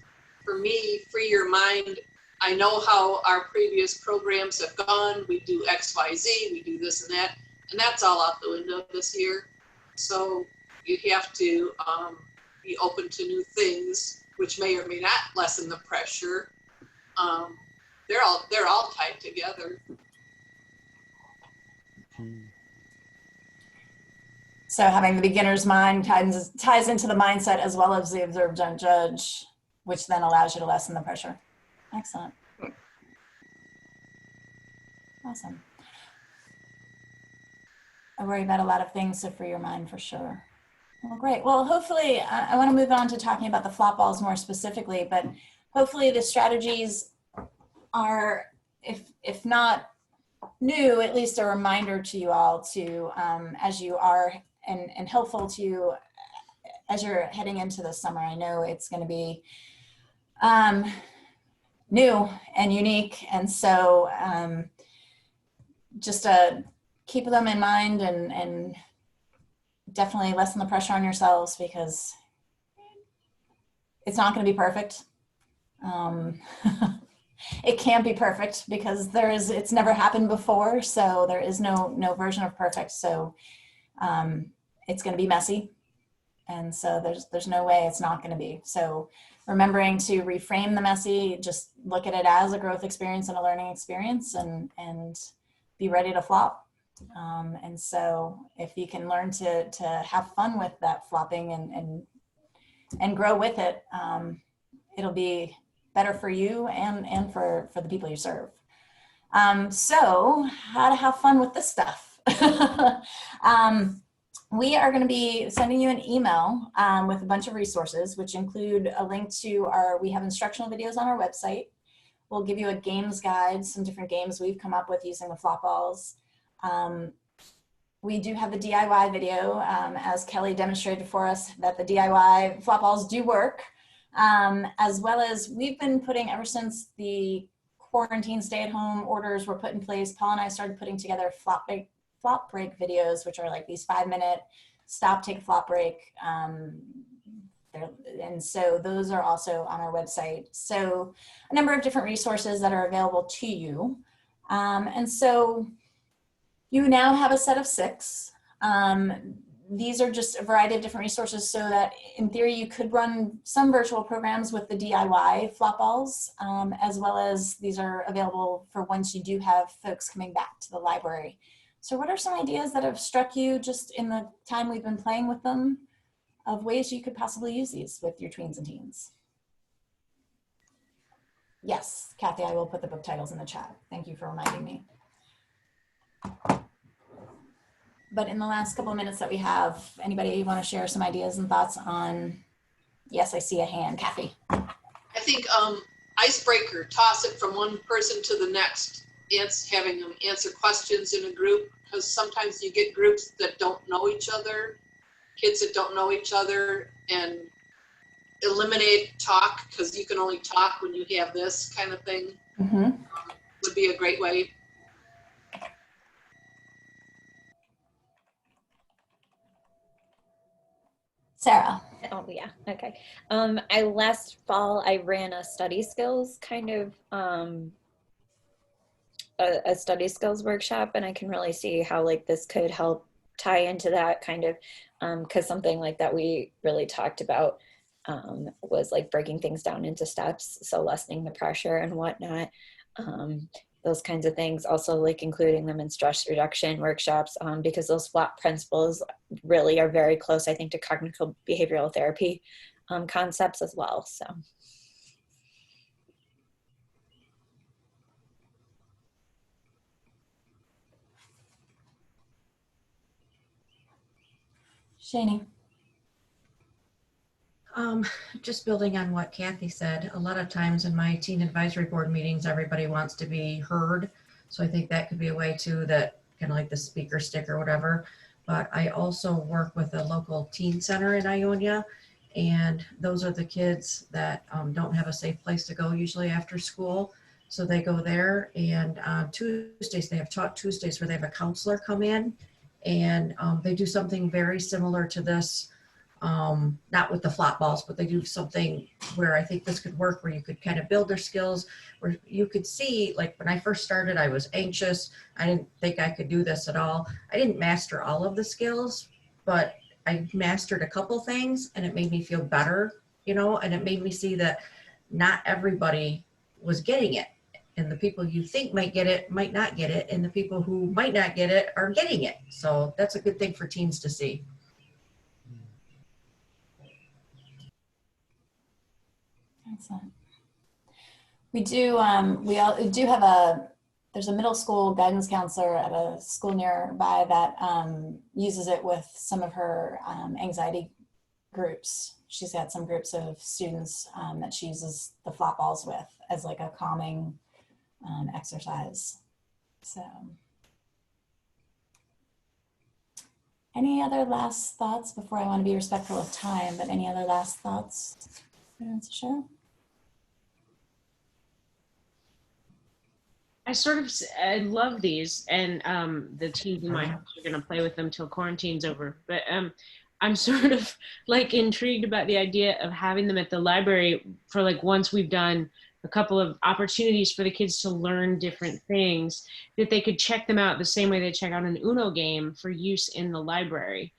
for me, free your mind, I know how our previous programs have gone. We do X, Y, Z, we do this and that, and that's all out the window this year. So you have to be open to new things, which may or may not lessen the pressure. They're all tied together. So having the beginner's mind ties into the mindset as well as the observe, don't judge, which then allows you to lessen the pressure. Excellent. Awesome. I worry about a lot of things, so free your mind for sure. Well, great. Well, hopefully, I want to move on to talking about the flop balls more specifically, but hopefully the strategies are, if not new, at least a reminder to you all to, as you are, and helpful to you as you're heading into the summer. I know it's going to be new and unique, and so just keep them in mind, and definitely lessen the pressure on yourselves, because it's not going to be perfect. It can't be perfect because it's never happened before, so there is no version of perfect. So it's going to be messy, and so there's no way it's not going to be. So remembering to reframe the messy, just look at it as a growth experience and a learning experience, and be ready to flop. And so if you can learn to have fun with that flopping and grow with it, it'll be better for you and for the people you serve. So how to have fun with this stuff. We are going to be sending you an email with a bunch of resources, which include a link to we have instructional videos on our website. We'll give you a games guide, some different games we've come up with using the flop balls. We do have the DIY video, as Kelly demonstrated for us, that the DIY flop balls do work, as well as we've been putting, ever since the quarantine stay-at-home orders were put in place, Paul and I started putting together flop break videos, which are like these 5-minute stop, take a flop break. And so those are also on our website. So a number of different resources that are available to you. And so you now have a set of 6. These are just a variety of different resources, so that in theory you could run some virtual programs with the DIY flop balls, as well as these are available for once you do have folks coming back to the library. So what are some ideas that have struck you just in the time we've been playing with them of ways you could possibly use these with your tweens and teens? Yes, Kathy, I will put the book titles in the chat. Thank you for reminding me. But in the last couple of minutes that we have, anybody want to share some ideas and thoughts on, yes, I see a hand, Kathy. I think icebreaker, toss it from one person to the next, having them answer questions in a group, because sometimes you get groups that don't know each other, kids that don't know each other, and eliminate talk, because you can only talk when you have this kind of thing. Would be a great way. Sarah. Oh yeah, okay. Last fall I ran a study skills kind of a study skills workshop, and I can really see how like this could help tie into that kind of, because something like that we really talked about was like breaking things down into steps, so lessening the pressure and whatnot. Those kinds of things, also like including them in stress reduction workshops, because those flop principles really are very close, I think, to cognitive behavioral therapy concepts as well. So. Shani. Just building on what Kathy said, a lot of times in my teen advisory board meetings, everybody wants to be heard. So I think that could be a way too, that kind of like the speaker stick or whatever. But I also work with a local teen center in Ionia, and those are the kids that don't have a safe place to go usually after school. So they go there, and on Tuesdays, they have Talk Tuesdays where they have a counselor come in, and they do something very similar to this. Not with the flop balls, but they do something where I think this could work, where you could kind of build their skills, where you could see, like when I first started, I was anxious. I didn't think I could do this at all. I didn't master all of the skills, but I mastered a couple things, and it made me feel better, you know, and it made me see that not everybody was getting it. And the people you think might get it might not get it, and the people who might not get it are getting it. So that's a good thing for teens to see. Excellent. We do have there's a middle school guidance counselor at a school nearby that uses it with some of her anxiety groups. She's got some groups of students that she uses the flop balls with as like a calming exercise. So Any other last thoughts before I want to be respectful of time, but any other last thoughts? Sure. I love these, and the teens in my house are going to play with them till quarantine's over. But I'm sort of like intrigued about the idea of having them at the library for like once we've done a couple of opportunities for the kids to learn different things, that they could check them out the same way they check out an Uno game for use in the library,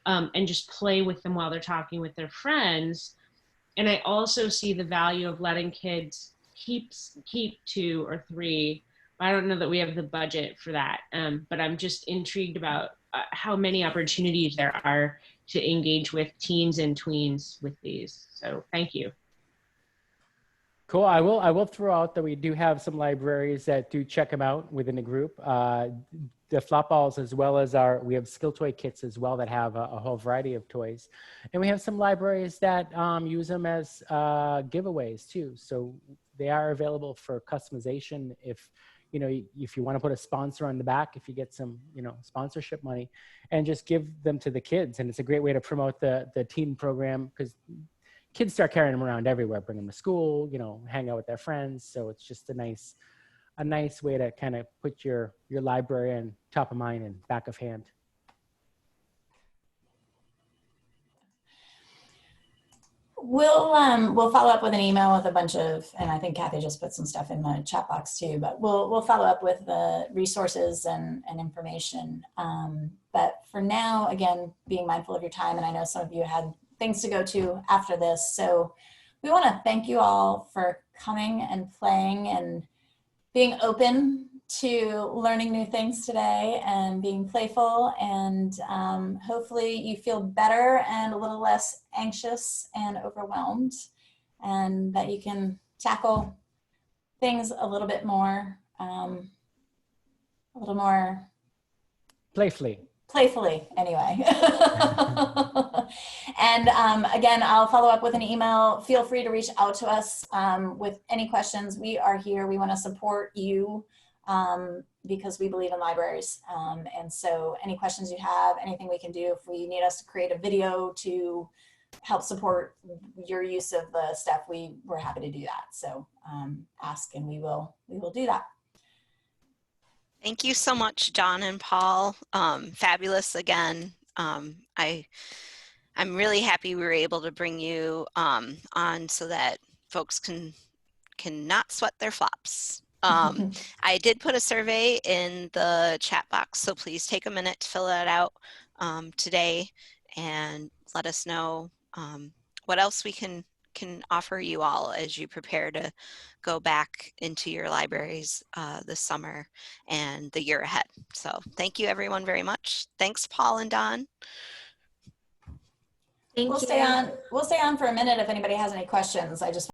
and just play with them while they're talking with their friends. And I also see the value of letting kids keep 2 or 3. I don't know that we have the budget for that, but I'm just intrigued about how many opportunities there are to engage with teens and tweens with these. So thank you. Cool. I will throw out that we do have some libraries that do check them out within the group. The flop balls, as well as we have skill toy kits as well that have a whole variety of toys. And we have some libraries that use them as giveaways too. So they are available for customization if you want to put a sponsor on the back, if you get some, sponsorship money, and just give them to the kids. And it's a great way to promote the teen program, because kids start carrying them around everywhere, bring them to school, hang out with their friends. So it's just a nice way to kind of put your library on top of mind and back of hand. We'll follow up with an email with a bunch of, and I think Kathy just put some stuff in the chat box too, but we'll follow up with the resources and information. But for now, again, being mindful of your time, and I know some of you had things to go to after this. So we want to thank you all for coming and playing and being open to learning new things today and being playful, and hopefully you feel better and a little less anxious and overwhelmed, and that you can tackle things a little bit more, playfully anyway. And again, I'll follow up with an email. Feel free to reach out to us with any questions. We are here. We want to support you because we believe in libraries. And so any questions you have, anything we can do, if we need us to create a video to help support your use of the stuff, we're happy to do that. So ask and we will do that. Thank you so much, John and Paul. Fabulous again. I'm really happy we were able to bring you on so that folks can not sweat their flops. I did put a survey in the chat box, so please take a minute to fill that out today and let us know what else we can offer you all as you prepare to go back into your libraries this summer and the year ahead. So thank you everyone very much. Thanks, Paul and Don. We'll stay on for a minute if anybody has any questions. I just